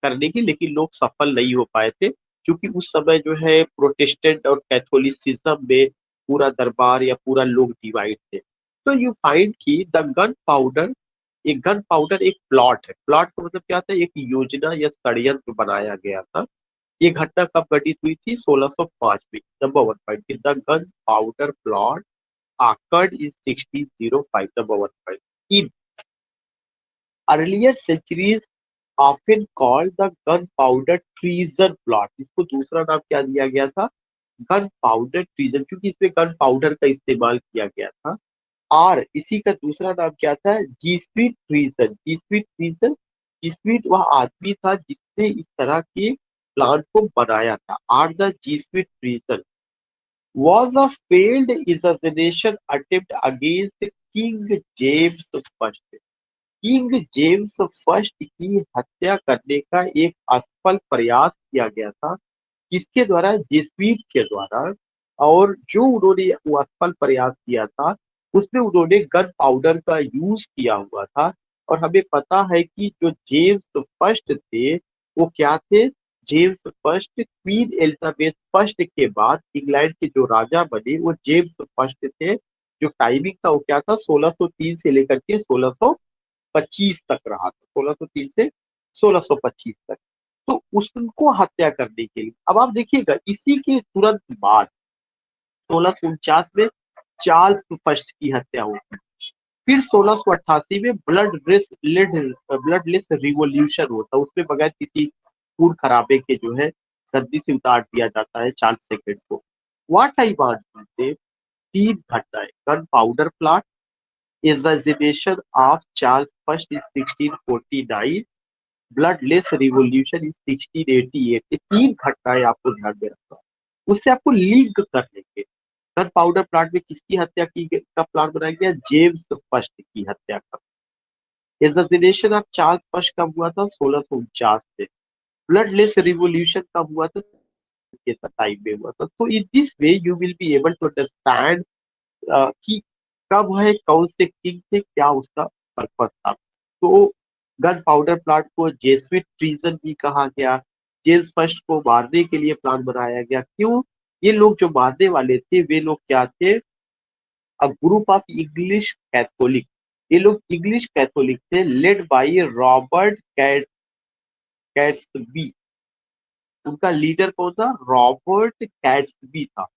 करने की, लेकिन लोग सफल नहीं हो पाए थे, क्योंकि उस समय जो है प्रोटेस्टेंट और कैथोलिसिज्म में पूरा दरबार या पूरा लोग डिवाइड थे। तो यू फाइंड कि द गन पाउडर, एक गन पाउडर एक प्लॉट है। प्लॉट का मतलब क्या था, एक योजना या षड्यंत्र बनाया गया था। ये घटना कब घटित हुई थी, 1605 में। Number one point, the gun powder plot occurred in 1605, number one point. In earlier centuries often called the gunpowder treason plot, इसको दूसरा नाम क्या दिया गया था, गन पाउडर ट्रीजन, क्योंकि इसमें गन पाउडर का इस्तेमाल किया गया था। और इसी का दूसरा नाम क्या था, जीस्वीट ट्रीजन। जीस्वीट ट्रीजन, जीस्वीट वह आदमी था जिसने इस तरह के प्लान को बनाया था। Or the Jesuit treason was a failed assassination attempt against King James first. King James first की हत्या करने का एक असफल प्रयास किया गया था, किसके द्वारा, जेसुइट के द्वारा। और जो उन्होंने वो असफल प्रयास किया था, उसमें उन्होंने गन पाउडर का यूज किया हुआ था। और हमें पता है कि जो जेम्स फर्स्ट थे, वो क्या थे, James first queen Elizabeth first के बाद इंग्लैंड के जो राजा बने वो जेम्स फर्स्ट थे। जो टाइमिंग था वो क्या था, 1603 से लेकर के 1625 तक रहा था, 1603 से 1625 तक। तो उसको हत्या करने के लिए, अब आप देखिएगा इसी के तुरंत बाद 1649 में चार्ल्स फर्स्ट की हत्या हुई। फिर 1688 में ब्लडलेस रिवॉल्यूशन होता है, उसमें बगैर किसी खून खराबे के जो है गद्दी से उतार दिया जाता है चार्ल्स सेकंड को। व्हाट आई वांट टू से, तीन घटनाएं, gun powder plot, assassination of Charles First in 1649, bloodless revolution in 1688। ये तीन घटनाएं आपको ध्यान में रखना है। उससे आपको लिंक कर लेंगे। गन पाउडर प्लांट में किसकी हत्या का प्लान बनाया गया, जेम्स फर्स्ट की हत्या का। एसेसिनेशन ऑफ चार्ल्स फर्स्ट कब हुआ था, 1649 से। ब्लडलेस रिवॉल्यूशन कब हुआ था, के टाइम में हुआ था। तो in this way you will be able to understand कि कब है, कौन से किंग थे, क्या उसका पर्पस था। तो गन पाउडर प्लांट को जेसुइट ट्रीजन भी कहा गया। जेम्स फर्स्ट को मारने के लिए प्लान बनाया गया। क्यों, ये लोग जो मारने वाले थे वे लोग क्या थे, अ ग्रुप ऑफ इंग्लिश कैथोलिक। ये लोग इंग्लिश कैथोलिक थे, लेड बाय रॉबर्ट कैट्सबी। उनका लीडर कौन था, रॉबर्ट कैट्सबी था।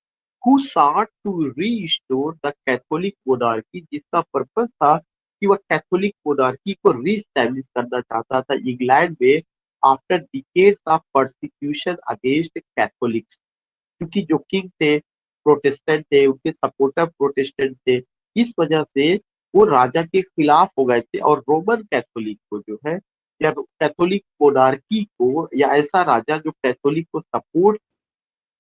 who sought to restore the Catholic monarchy, जिसका पर्पस था कि वह कैथोलिक मोनार्की को रीस्टैब्लिश करना चाहता था इंग्लैंड में, after decades of persecution against Catholics. क्योंकि जो किंग थे प्रोटेस्टेंट थे, उनके सपोर्टर प्रोटेस्टेंट थे, इस वजह से वो राजा के खिलाफ हो गए थे। और रोमन कैथोलिक को जो है, या कैथोलिक मोनार्की को, या ऐसा राजा जो कैथोलिक को सपोर्ट,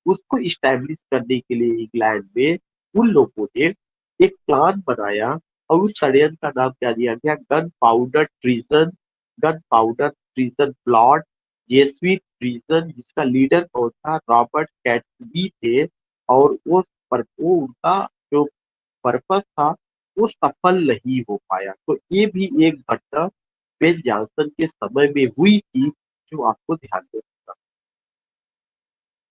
उसको इस्टेब्लिश करने के लिए इंग्लैंड में उन लोगों ने एक प्लान बनाया। और उस षड्यंत्र का नाम क्या दिया गया, gun powder treason. Gun powder treason plot, Jesuit treason, जिसका लीडर कौन था, रॉबर्ट कैट्सबी थे। और वो उनका जो पर्पस था वो सफल नहीं हो पाया। तो ये भी एक घटना बेन जॉनसन के समय में हुई थी, जो आपको ध्यान में रखना।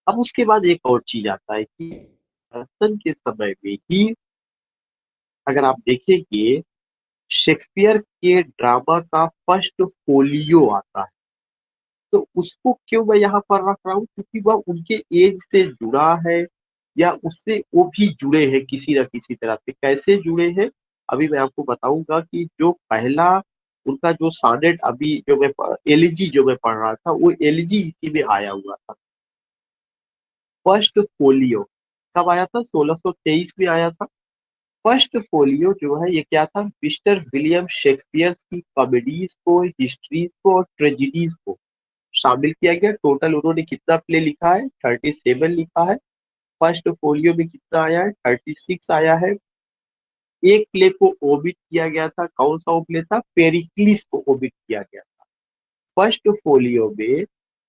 अब उसके बाद एक और चीज आता है कि जॉनसन के समय में ही, अगर आप देखेंगे, शेक्सपियर के ड्रामा का फर्स्ट फोलियो आता है। तो उसको क्यों मैं यहाँ पर रख रहा हूँ, क्योंकि वह उनके एज से जुड़ा है, या उससे वो भी जुड़े हैं किसी न किसी तरह से। कैसे जुड़े हैं, अभी मैं आपको बताऊंगा। कि जो पहला उनका जो सानेट, अभी जो मैं एलिजी जो मैं पढ़ रहा था, वो एलिजी इसी में आया हुआ था। फर्स्ट फोलियो कब आया था? 1623 में आया था। फर्स्ट फोलियो जो है ये क्या था? मिस्टर विलियम शेक्सपियर की कॉमेडीज को, हिस्ट्रीज को और ट्रेजिडीज को शामिल किया गया। टोटल उन्होंने कितना प्ले लिखा है? 37 लिखा है। फर्स्ट फोलियो में कितना आया है? 36 आया है। एक प्ले को ओमिट किया गया था। कौन सा वो प्ले था? पेरिक्लिस को ओमिट किया गया। फर्स्ट फोलियो में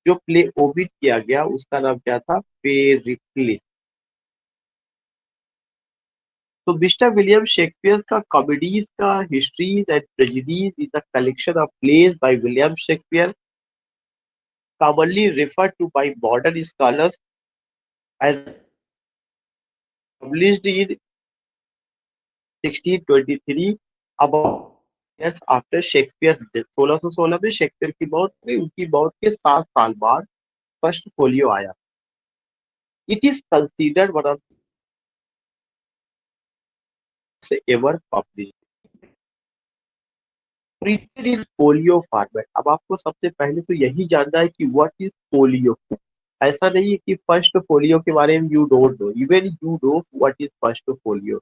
जो प्ले ओमिट किया गया उसका नाम क्या था? पेरिक्लिस। तो मिस्टर विलियम शेक्सपियर का कॉमेडीज का histories and tragedies is a collection of plays by William Shakespeare, commonly referred to by modern scholars as published in 1623, about years after Shakespeare's death। 1616 में शेक्सपियर की मौत हुई। उनकी मौत के 7 साल बाद फर्स्ट फोलियो आया। It is considered one of ever publish, printed in folio format. अब आपको सबसे पहले तो यही जानना है कि व्हाट इज फोलियो। ऐसा नहीं है कि फर्स्ट फोलियो के बारे में you don't know, even you know what is first folio.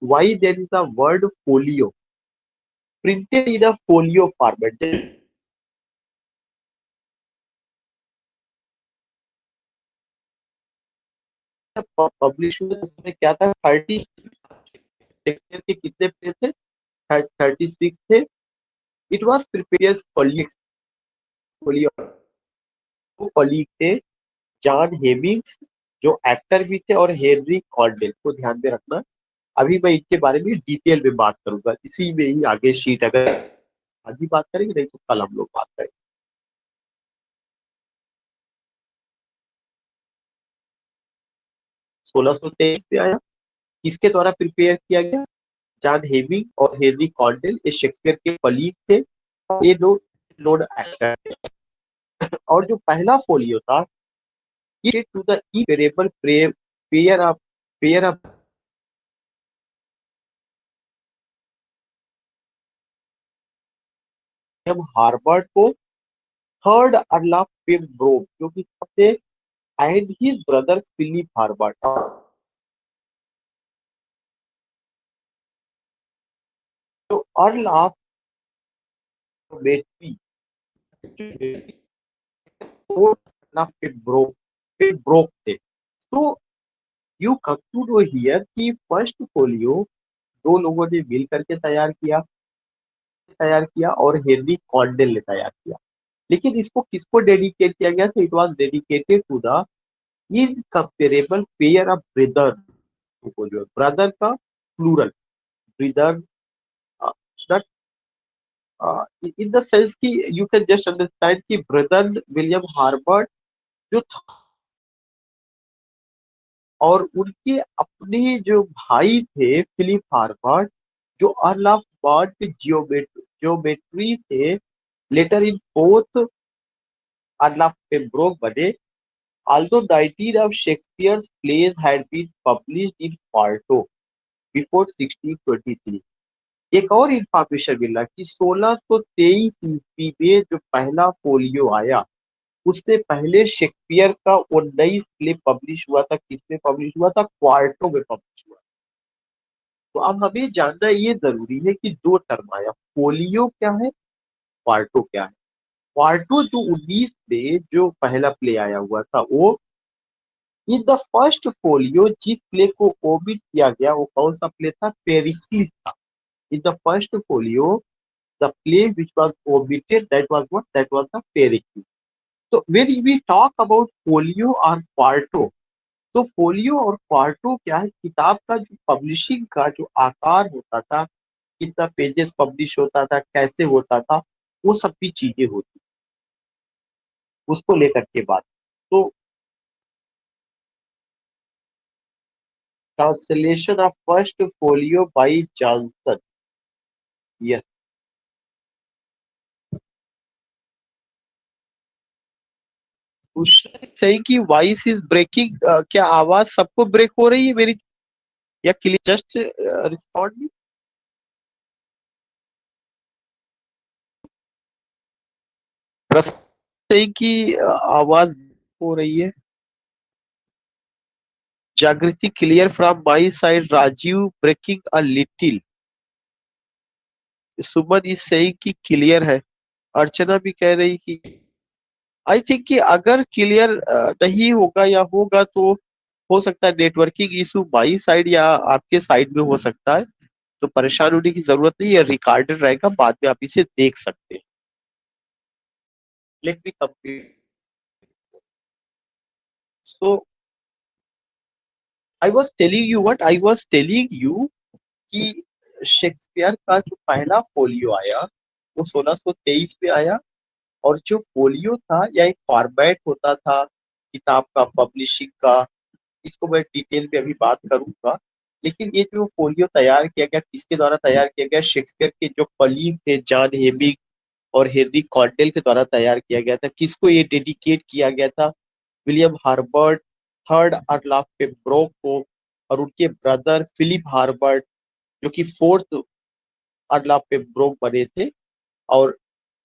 Why there is a word folio printed in a folio format? Publish हुए उसमें क्या था? 36 के कितने पेज थे? 36 थे। It was prepares colleagues, colleague थे जॉन हेमिंग्स जो एक्टर भी थे, और हेनरी कॉर्डेल को ध्यान में रखना। अभी मैं इनके बारे में डिटेल में बात करूंगा इसी में ही आगे शीट, अगर आज ही बात करेंगे नहीं तो कल हम लोग बात करेंगे। 1623 में आया। किसके द्वारा प्रिपेयर किया गया? जॉन हेमिंग और हेनरी कॉर्डेल, ये शेक्सपियर के कलीग थे। ये दो नोन एक्टर थे। और जो पहला फोलियो था, ये टू द इवेरेबल pair of pair of Herbert को, थर्ड अर्ल ऑफ पेम्ब्रोक जो कि सबसे, and his brother Philip Herbert. तो अर्ल ऑफ बेटरी, पेम्ब्रोक पेम्ब्रोक थे। तो you come to know here कि फर्स्ट फोलियो दो लोगों ने मिल करके तैयार किया और हेनरी कॉन्डेल ने तैयार किया। लेकिन इसको किसको डेडिकेट किया गया? तो it was dedicated to the incomparable pair of brother, को जो ब्रदर का plural, brother, not in the sense कि यू कैन जस्ट अंडरस्टैंड कि ब्रदर विलियम हार्वर्ड जो था, और उनके अपने जो भाई थे फिलिप हार्वर्ड, जो अर्ल ऑफ बर्ड के जियोमेट्री थे। Later in fourth earl of Pembroke बने। Although 19 of Shakespeare's plays had been published in Quarto before 1623, एक और इंफॉर्मेशन मिला कि 1623 ईस्वी में जो पहला फोलियो आया, उससे पहले शेक्सपियर का 19 प्ले पब्लिश हुआ था। किसमें पब्लिश हुआ था? क्वार्टो में पब्लिश हुआ। तो अब हमें जानना ये जरूरी है कि दो टर्म आया, फोलियो क्या है, क्वार्टो क्या है। क्वार्टो जो 19 में जो पहला प्ले आया हुआ था, वो इन द फर्स्ट फोलियो जिस प्ले को ओमिट किया गया वो कौन सा प्ले था? पेरिक्लिस था। In the first folio the play which was omitted, that was what? That was the Pericles. तो when we talk about folio और क्वार्टो, तो फोलियो और क्वार्टो क्या है? किताब का जो पब्लिशिंग का जो आकार होता था, कितना पेजेस पब्लिश होता था, कैसे होता था, वो सब भी चीजें होती, उसको लेकर के बात। तो translation of first folio by Johnson. Yes. सही की वॉइस इज ब्रेकिंग। क्या आवाज सबको ब्रेक हो रही है मेरी, या क्लियर? Just respond. सही की आवाज हो रही है। Jagriti clear from my side, Rajiv breaking a little, Suman is saying कि क्लियर है, अर्चना भी कह रही कि आई थिंक कि अगर क्लियर नहीं होगा या होगा तो हो सकता है नेटवर्किंग इशू बाई साइड या आपके साइड में हो सकता है, तो परेशान होने की जरूरत नहीं है, रिकॉर्डेड रहेगा, बाद में आप इसे देख सकते हैं। Let me complete. So I was telling you what I was telling you कि शेक्सपियर का जो पहला फोलियो आया वो 1623 में आया, और जो फोलियो था या एक फॉर्मेट होता था किताब का, पब्लिशिंग का, इसको मैं डिटेल में अभी बात करूंगा। लेकिन ये जो फोलियो तैयार किया गया, किसके द्वारा तैयार किया गया? शेक्सपियर के जो कलीग थे जॉन हेमिंग और हेनरी कॉन्डेल के द्वारा तैयार किया गया था। किसको ये डेडिकेट किया गया था? William हार्बर्ट, third earl of Pembroke को, और उनके ब्रदर फिलिप हार्बर्ट जो कि फोर्थ अर्ल ऑफ पेम्ब्रोक बने थे। और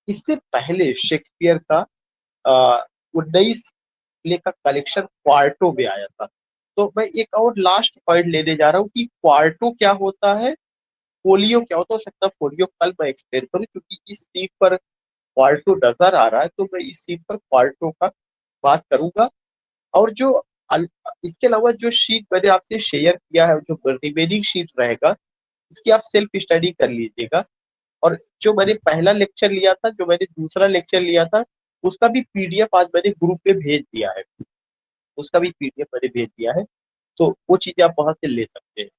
इससे पहले शेक्सपियर का 19 प्ले का कलेक्शन क्वार्टो में आया था। तो मैं एक और लास्ट पॉइंट लेने जा रहा हूँ कि क्वार्टो क्या होता है, फोलियो क्या होता है। हो सकता है फोलियो कल मैं एक्सप्लेन करूँ, क्योंकि इस सीट पर क्वार्टो नजर आ रहा है, तो मैं इस सीट पर क्वार्टो का बात करूंगा। और जो इसके अलावा जो शीट मैंने आपसे शेयर किया है, जो रिमेनिंग शीट रहेगा, इसकी आप सेल्फ स्टडी कर लीजिएगा। और जो मैंने पहला लेक्चर लिया था, जो मैंने दूसरा लेक्चर लिया था, उसका भी पीडीएफ आज मैंने ग्रुप पे भेज दिया है, उसका भी पीडीएफ मैंने भेज दिया है, तो वो चीजें आप वहां से ले सकते हैं।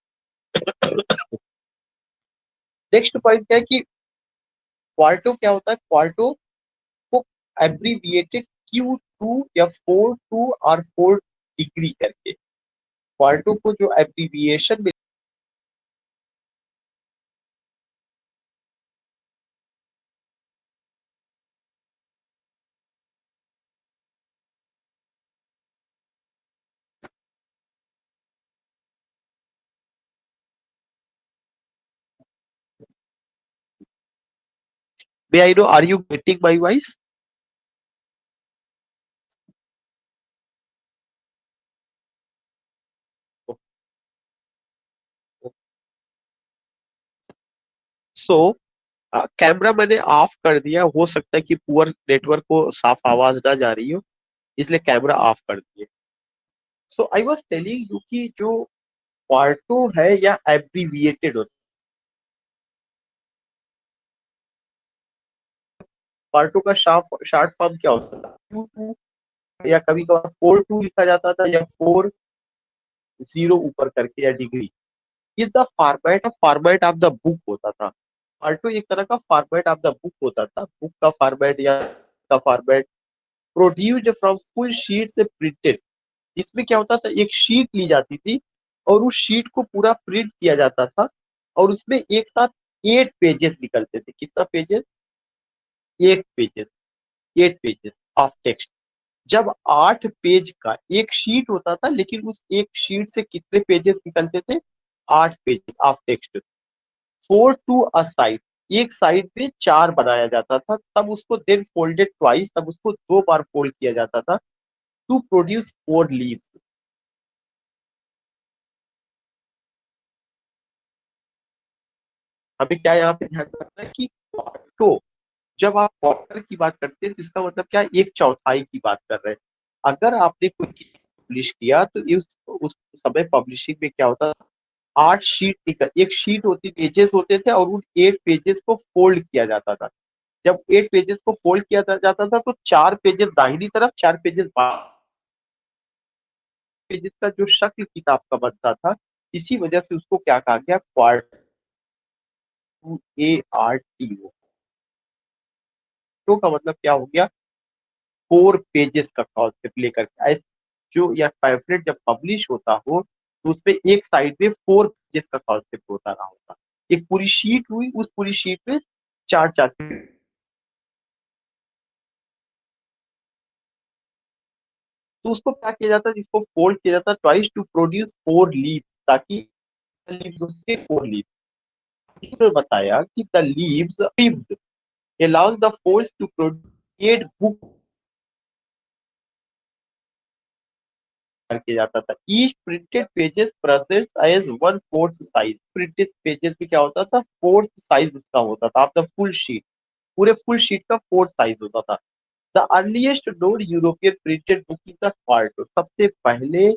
नेक्स्ट पॉइंट क्या है कि क्वार्टो क्या होता है? क्वार्टो को एब्रीविएटेड Q2 या 4-2 और 4 डिग्री करके, क्वार्टो को जो एब्रीविएशन में may I know are you getting my voice? So camera मैंने ऑफ कर दिया, हो सकता है कि पुअर नेटवर्क को साफ आवाज ना जा रही हो, इसलिए कैमरा ऑफ कर दिए। सो आई वाज टेलिंग यू कि जो क्वार्टो है या एब्रीविएटेड होता है, क्वार्टो का शॉर्ट फॉर्म क्या होता था? Q2, या कभी कभार 4-2 लिखा जाता था, या 4-0 ऊपर करके, या degree. Is the format of the book होता था। ऑल्टो एक तरह का फॉर्मेट ऑफ द बुक होता था, बुक का फॉर्मेट या का format produced from full sheet से प्रिंटेड। इसमें क्या होता था, एक शीट ली जाती थी और उस शीट को पूरा प्रिंट किया जाता था, और उसमें एक साथ 8 पेजेस निकलते थे। कितना pages? 8 pages, 8 pages of text. जब 8 पेज का एक शीट होता था, लेकिन उस एक शीट से कितने पेजेस निकलते थे? 8 pages of text. 4 to a side, एक साइड पे 4 बनाया जाता था, तब उसको देन फोल्डेड ट्वाइस, तब उसको 2 बार फोल्ड किया जाता था टू प्रोड्यूस 4 लीव्स। हमें क्या यहाँ पे ध्यान रखना है कि क्वार्टो, जब आप क्वार्टर की बात करते हैं तो इसका मतलब क्या है? एक चौथाई की बात कर रहे हैं। अगर आपने कोई पब्लिश किया तो उस समय पब्लिशिंग में क्या होता था, 8 शीट निकल, एक शीट होती, पेजेस होते थे, और उन 8 पेजेस को फोल्ड किया जाता था। जब 8 पेजेस को फोल्ड किया जाता था तो 4 पेजेस दाहिनी तरफ, 4 पेजेस बाएं, पेजेस का जो शक्ल किताब का बनता था, इसी वजह से उसको क्या कहा गया? Quarto, ARTO। तो का मतलब क्या हो गया? 4 पेजेस का कॉन्सेप्ट लेकर के आए। जो या पैम्फलेट जब पब्लिश होता हो तो उसमें एक साइड में 4 पेजेस का कॉन्सेप्ट होता रहा होता। एक पूरी शीट हुई, उस पूरी शीट में 4-4 तो उसको क्या किया जाता है, जिसको फोल्ड किया जाता है ट्वाइस टू प्रोड्यूस 4 लीव, ताकि लीव्स उसके 4 लीव। बताया कि the leaves ribbed allows the folds to produce 8 book किया जाता था। Each printed pages present as one fourth size. Printed pages में क्या होता था, फोर्थ साइज उसका होता था, आपका फुल शीट, पूरे फुल शीट का फोर्थ साइज होता था। The earliest known European printed book is the quarto. सबसे पहले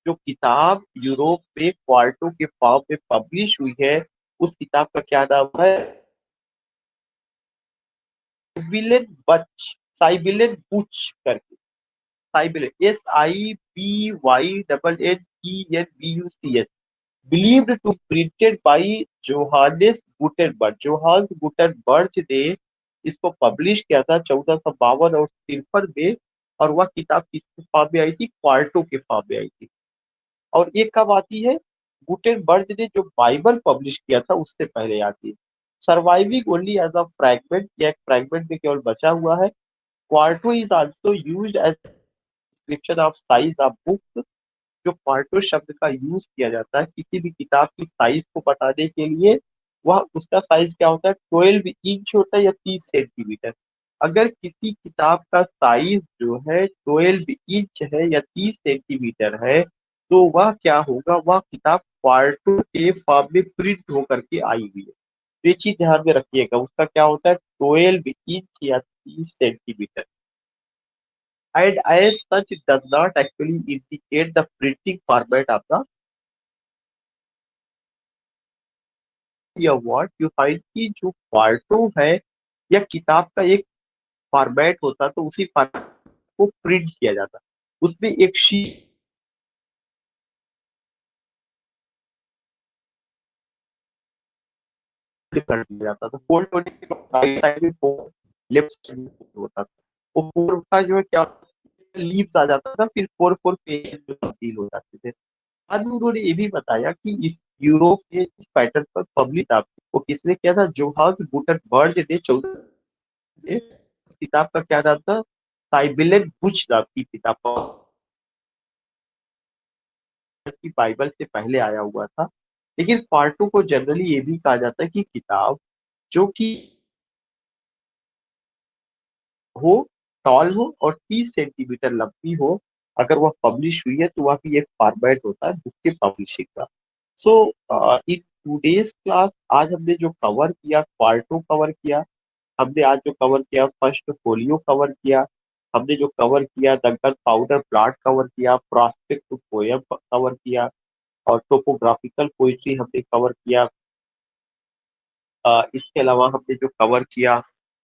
जो किताब यूरोप में क्वार्टो के फॉर्म में पब्लिश हुई है, उस किताब का क्या नाम है, साइबिलेट बच, साइबिलेट बुच करके, साइबिलेट, SIBYNNENBUCH, believed to printed by Johannes Gutenberg. Johannes Gutenberg ने इसको पब्लिश किया था 1452 और 53 में, और वह किताब किसके फॉर्म में आई थी, क्वार्टो के फॉर्म में आई थी। और ये कब आती है, गुटेनबर्ग ने जो बाइबल पब्लिश किया था उससे पहले आती है। Surviving only as a fragment, या एक फ्रैगमेंट में केवल बचा हुआ है। Quarto is also used as description of size of books. जो क्वार्टो शब्द का यूज किया जाता है किसी भी किताब की साइज को बताने के लिए, वह उसका साइज क्या होता है, 12 इंच होता है या 30 सेंटीमीटर। अगर किसी किताब का साइज जो है 12 इंच है या 30 सेंटीमीटर है, तो वह क्या होगा, वह किताब क्वार्टो के फॉर्म में प्रिंट होकर के आई हुई है। तो ये चीज ध्यान में रखिएगा, उसका क्या होता है, 12 इंच या 30 centimetre. And as such it does not actually indicate the printing format of the award। you find कि जो क्वार्टो है या किताब का एक फॉर्मेट होता, तो उसी फॉर्मेट को प्रिंट किया जाता, उसमें एक शीट कर दिया जाता था। 420 राइट साइड में, 4 लेफ्ट साइड में होता था। वो 4 का जो है क्या, लीव्स आ जाता था, फिर 4 पेज में तब्दील हो जाते थे। बाद में उन्होंने ये भी बताया कि इस यूरोप के इस पैटर्न पर पब्लिश था, वो किसने किया था, जोहान्स गुटेनबर्ग ने 14 में। किताब का क्या नाम था, साइबिलेट बुच नाम की किताब की, बाइबल से पहले आया हुआ था। लेकिन पार्टो को जनरली ये भी कहा जाता है कि किताब जो कि हो, टॉल हो और 30 सेंटीमीटर लंबी हो, अगर वह पब्लिश हुई है तो वह भी एक फॉर्मेट होता है बुक के पब्लिशिंग का। सो इन टूडेज क्लास आज हमने जो कवर किया, क्वार्टो कवर किया, हमने आज जो कवर किया फर्स्ट फोलियो कवर किया, हमने जो कवर किया the gun powder plot cover किया, प्रोस्पेक्ट पोयम कवर किया, और टोपोग्राफिकल पोइट्री हमने कवर किया। इसके अलावा हमने जो कवर किया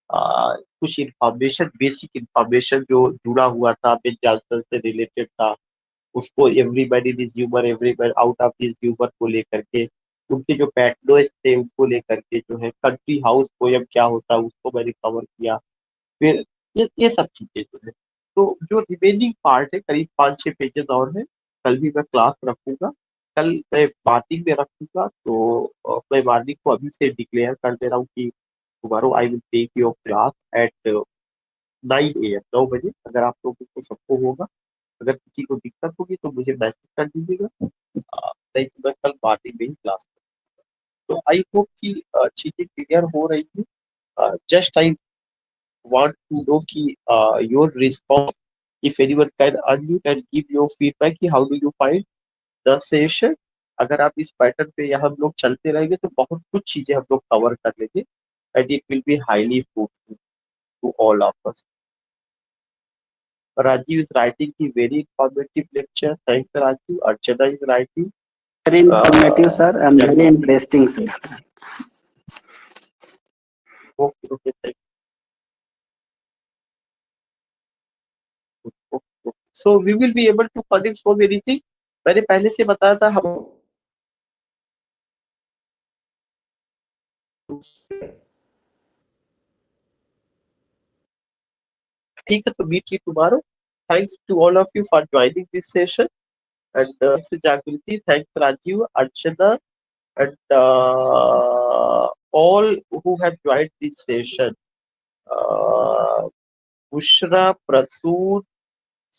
कुछ इंफॉर्मेशन, बेसिक इंफॉर्मेशन जो जुड़ा हुआ था बिन जॉनसन से रिलेटेड था, उसको everybody is humour, everybody out of his humour को लेकर के, उनके जो पैटर्न्स थे उनको लेकर के, जो है कंट्री हाउस पोयम क्या होता है उसको मैंने कवर किया। फिर ये सब चीजें जो है, तो जो रिमेनिंग पार्ट है करीब 5-6 पेजेस और है, कल भी मैं क्लास रखूंगा। कल मैं मॉर्निंग में रखूंगा, तो मैं मॉर्निंग को अभी से डिक्लेयर कर दे रहा हूँ कि tomorrow I will take your class at 9 AM, 9 बजे। अगर आप लोगों को सबको होगा, अगर किसी को दिक्कत होगी तो मुझे मैसेज कर दीजिएगा, नहीं तो मैं कल मॉर्निंग में ही क्लास। तो आई होप कि चीजें क्लियर हो रही है। Just I want to know कि your response, if anyone can unmute and give your feedback कि how do you find the session। अगर आप इस पैटर्न पे या हम लोग चलते रहेंगे तो बहुत कुछ चीजें हम लोग कवर कर लेंगे, and it will be highly fruitful to all of us। Rajiv is writing the very informative lecture, thanks Rajiv। Archana is writing Very informative, sir, and very interesting, sir. okay, thank you। So we will be able to connect so many things। मैंने पहले से बताया था हम ठीक है, तो meet you tomorrow। Thanks to all of you for joining this session, and thanks Jagriti, thanks Rajiv, Archana, and all who have joined this session, Bushra, Prasood,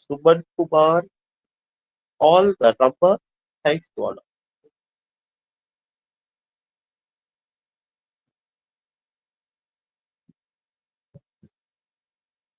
Suman Kumar, all the number, thanks to all of you।